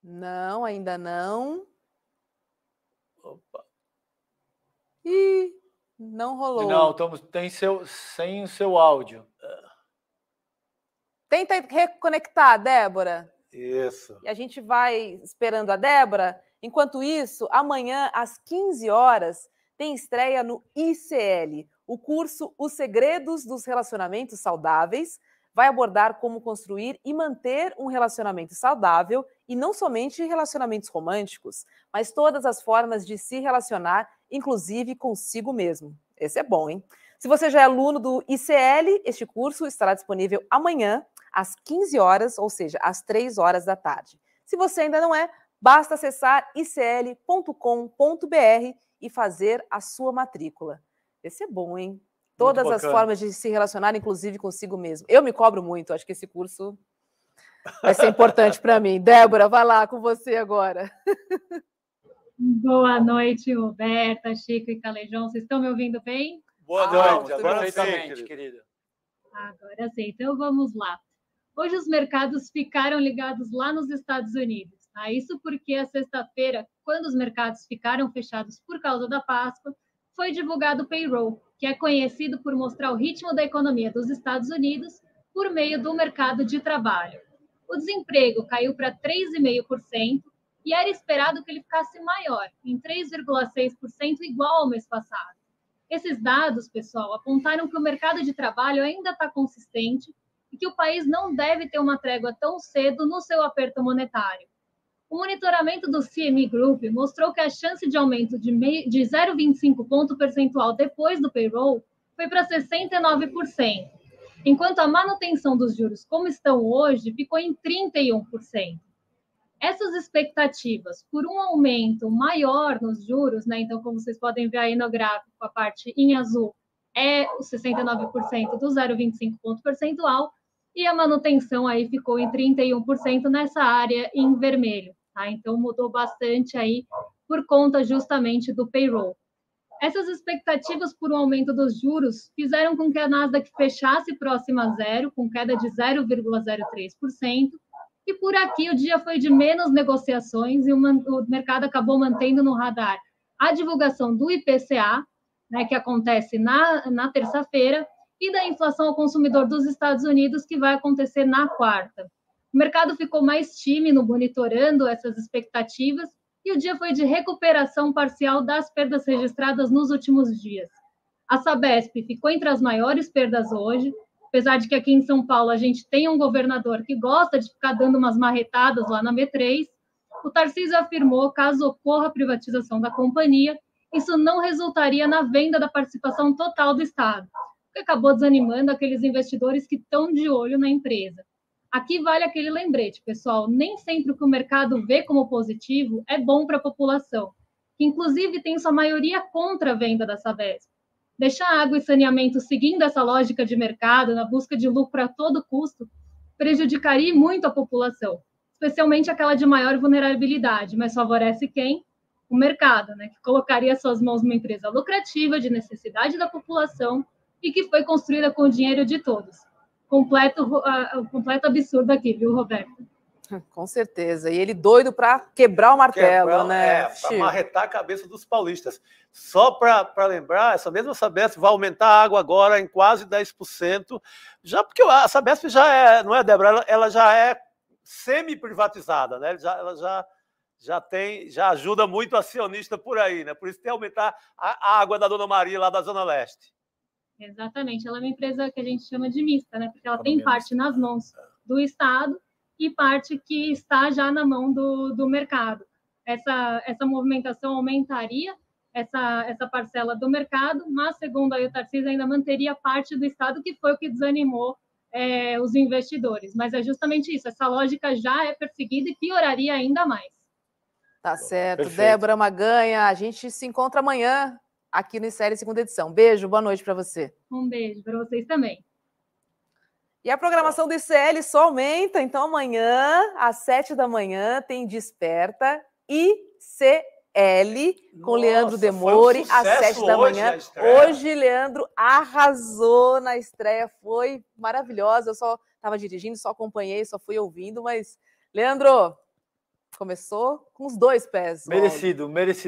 Speaker 1: Não, ainda não.
Speaker 6: Opa.
Speaker 1: Ih, não rolou.
Speaker 5: Não, sem o seu áudio.
Speaker 1: Tenta reconectar, Débora.
Speaker 6: Isso.
Speaker 1: E a gente vai esperando a Débora. Enquanto isso, amanhã, às 15 horas, tem estreia no ICL, o curso Os Segredos dos Relacionamentos Saudáveis. Vai abordar como construir e manter um relacionamento saudável e não somente relacionamentos românticos, mas todas as formas de se relacionar, inclusive consigo mesmo. Esse é bom, hein? Se você já é aluno do ICL, este curso estará disponível amanhã, às 15 horas, ou seja, às 3 horas da tarde. Se você ainda não é, basta acessar icl.com.br e fazer a sua matrícula. Esse é bom, hein? Todas as formas de se relacionar, inclusive consigo mesmo. Eu me cobro muito, acho que esse curso vai ser importante para mim. Débora, vai lá com você agora.
Speaker 11: Boa noite, Roberta, Chico e Calejão. Vocês estão me ouvindo bem?
Speaker 6: Boa noite,
Speaker 5: agora sim, querida.
Speaker 11: Agora sim, então vamos lá. Hoje os mercados ficaram ligados lá nos Estados Unidos. Tá? Isso porque a sexta-feira, quando os mercados ficaram fechados por causa da Páscoa, foi divulgado o payroll, que é conhecido por mostrar o ritmo da economia dos Estados Unidos por meio do mercado de trabalho. O desemprego caiu para 3,5% e era esperado que ele ficasse maior, em 3,6%, igual ao mês passado. Esses dados, pessoal, apontaram que o mercado de trabalho ainda está consistente e que o país não deve ter uma trégua tão cedo no seu aperto monetário. O monitoramento do CME Group mostrou que a chance de aumento de 0,25 ponto percentual depois do payroll foi para 69%, enquanto a manutenção dos juros como estão hoje ficou em 31%. Essas expectativas por um aumento maior nos juros, né? Então, como vocês podem ver aí no gráfico, a parte em azul é o 69% do 0,25 ponto percentual, e a manutenção aí ficou em 31% nessa área em vermelho. Tá? Então, mudou bastante aí por conta justamente do payroll. Essas expectativas por um aumento dos juros fizeram com que a Nasdaq fechasse próxima a zero, com queda de 0,03%, e por aqui o dia foi de menos negociações e o mercado acabou mantendo no radar a divulgação do IPCA, né, que acontece na terça-feira, e da inflação ao consumidor dos Estados Unidos, que vai acontecer na quarta. O mercado ficou mais tímido, monitorando essas expectativas, e o dia foi de recuperação parcial das perdas registradas nos últimos dias. A Sabesp ficou entre as maiores perdas hoje, apesar de que aqui em São Paulo a gente tem um governador que gosta de ficar dando umas marretadas lá na B3. O Tarcísio afirmou, caso ocorra a privatização da companhia, isso não resultaria na venda da participação total do Estado, o que acabou desanimando aqueles investidores que estão de olho na empresa. Aqui vale aquele lembrete, pessoal, nem sempre o que o mercado vê como positivo é bom para a população, que inclusive tem sua maioria contra a venda da Sabesp. Deixar água e saneamento seguindo essa lógica de mercado, na busca de lucro a todo custo, prejudicaria muito a população, especialmente aquela de maior vulnerabilidade, mas favorece quem? O mercado, né, que colocaria suas mãos numa empresa lucrativa, de necessidade da população e que foi construída com o dinheiro de todos. Completo absurdo aqui, viu, Roberto?
Speaker 1: Com certeza. E ele doido para quebrar o martelo, né?
Speaker 6: Para marretar a cabeça dos paulistas. Só para lembrar, essa mesma Sabesp vai aumentar a água agora em quase 10%, já porque a Sabesp já é, não é, Débora? Ela já é semi-privatizada, né? Ela já ajuda muito acionista por aí, né? Por isso tem que aumentar a água da Dona Maria lá da Zona Leste.
Speaker 11: Exatamente, ela é uma empresa que a gente chama de mista, né? Porque ela tem parte nas mãos do Estado e parte que está já na mão do mercado. Essa movimentação aumentaria essa parcela do mercado, mas, segundo aí o Tarcísio, ainda manteria parte do Estado, que foi o que desanimou os investidores. Mas é justamente isso, essa lógica já é perseguida e pioraria ainda mais.
Speaker 1: Tá certo.
Speaker 5: Perfeito.
Speaker 1: Débora Maganha, a gente se encontra amanhã aqui no ICL Segunda Edição. Beijo, boa noite para você.
Speaker 11: Um beijo para vocês também.
Speaker 1: E a programação do ICL só aumenta, então amanhã, às 7 da manhã, tem Desperta ICL com Leandro Demore, às 7 da manhã. Hoje, Leandro arrasou na estreia, foi maravilhosa. Eu só estava dirigindo, só acompanhei, só fui ouvindo, mas, Leandro, começou com os dois pés.
Speaker 5: Merecido,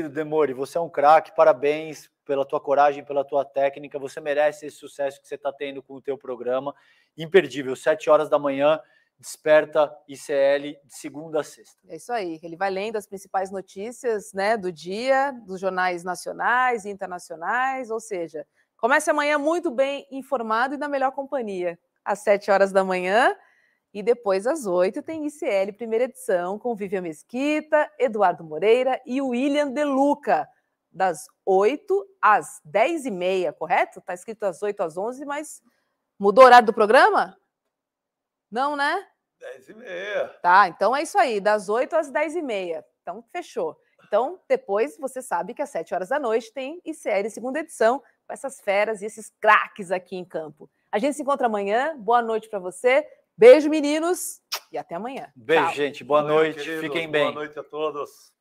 Speaker 5: Demore. Você é um craque, parabéns pela tua coragem, pela tua técnica. Você merece esse sucesso que você está tendo com o teu programa. Imperdível, 7 horas da manhã, Desperta ICL, de segunda a sexta.
Speaker 1: É isso aí, ele vai lendo as principais notícias, né, do dia, dos jornais nacionais e internacionais, ou seja, comece amanhã muito bem informado e na melhor companhia. Às 7 horas da manhã, e depois, às 8, tem ICL Primeira Edição, com Vivian Mesquita, Eduardo Moreira e William De Luca, das 8 às 10h30, correto? Está escrito às 8 às 11, mas mudou o horário do programa? Não, né?
Speaker 6: 10h30.
Speaker 1: Tá, então é isso aí, das 8 às 10h30. Então, fechou. Então, depois você sabe que às 7 horas da noite tem ICL Segunda Edição, com essas feras e esses craques aqui em campo. A gente se encontra amanhã. Boa noite para você. Beijo, meninos, e até amanhã.
Speaker 5: Beijo,
Speaker 1: Tchau.
Speaker 5: gente. Boa noite. Fiquem bem.
Speaker 6: Boa noite a todos.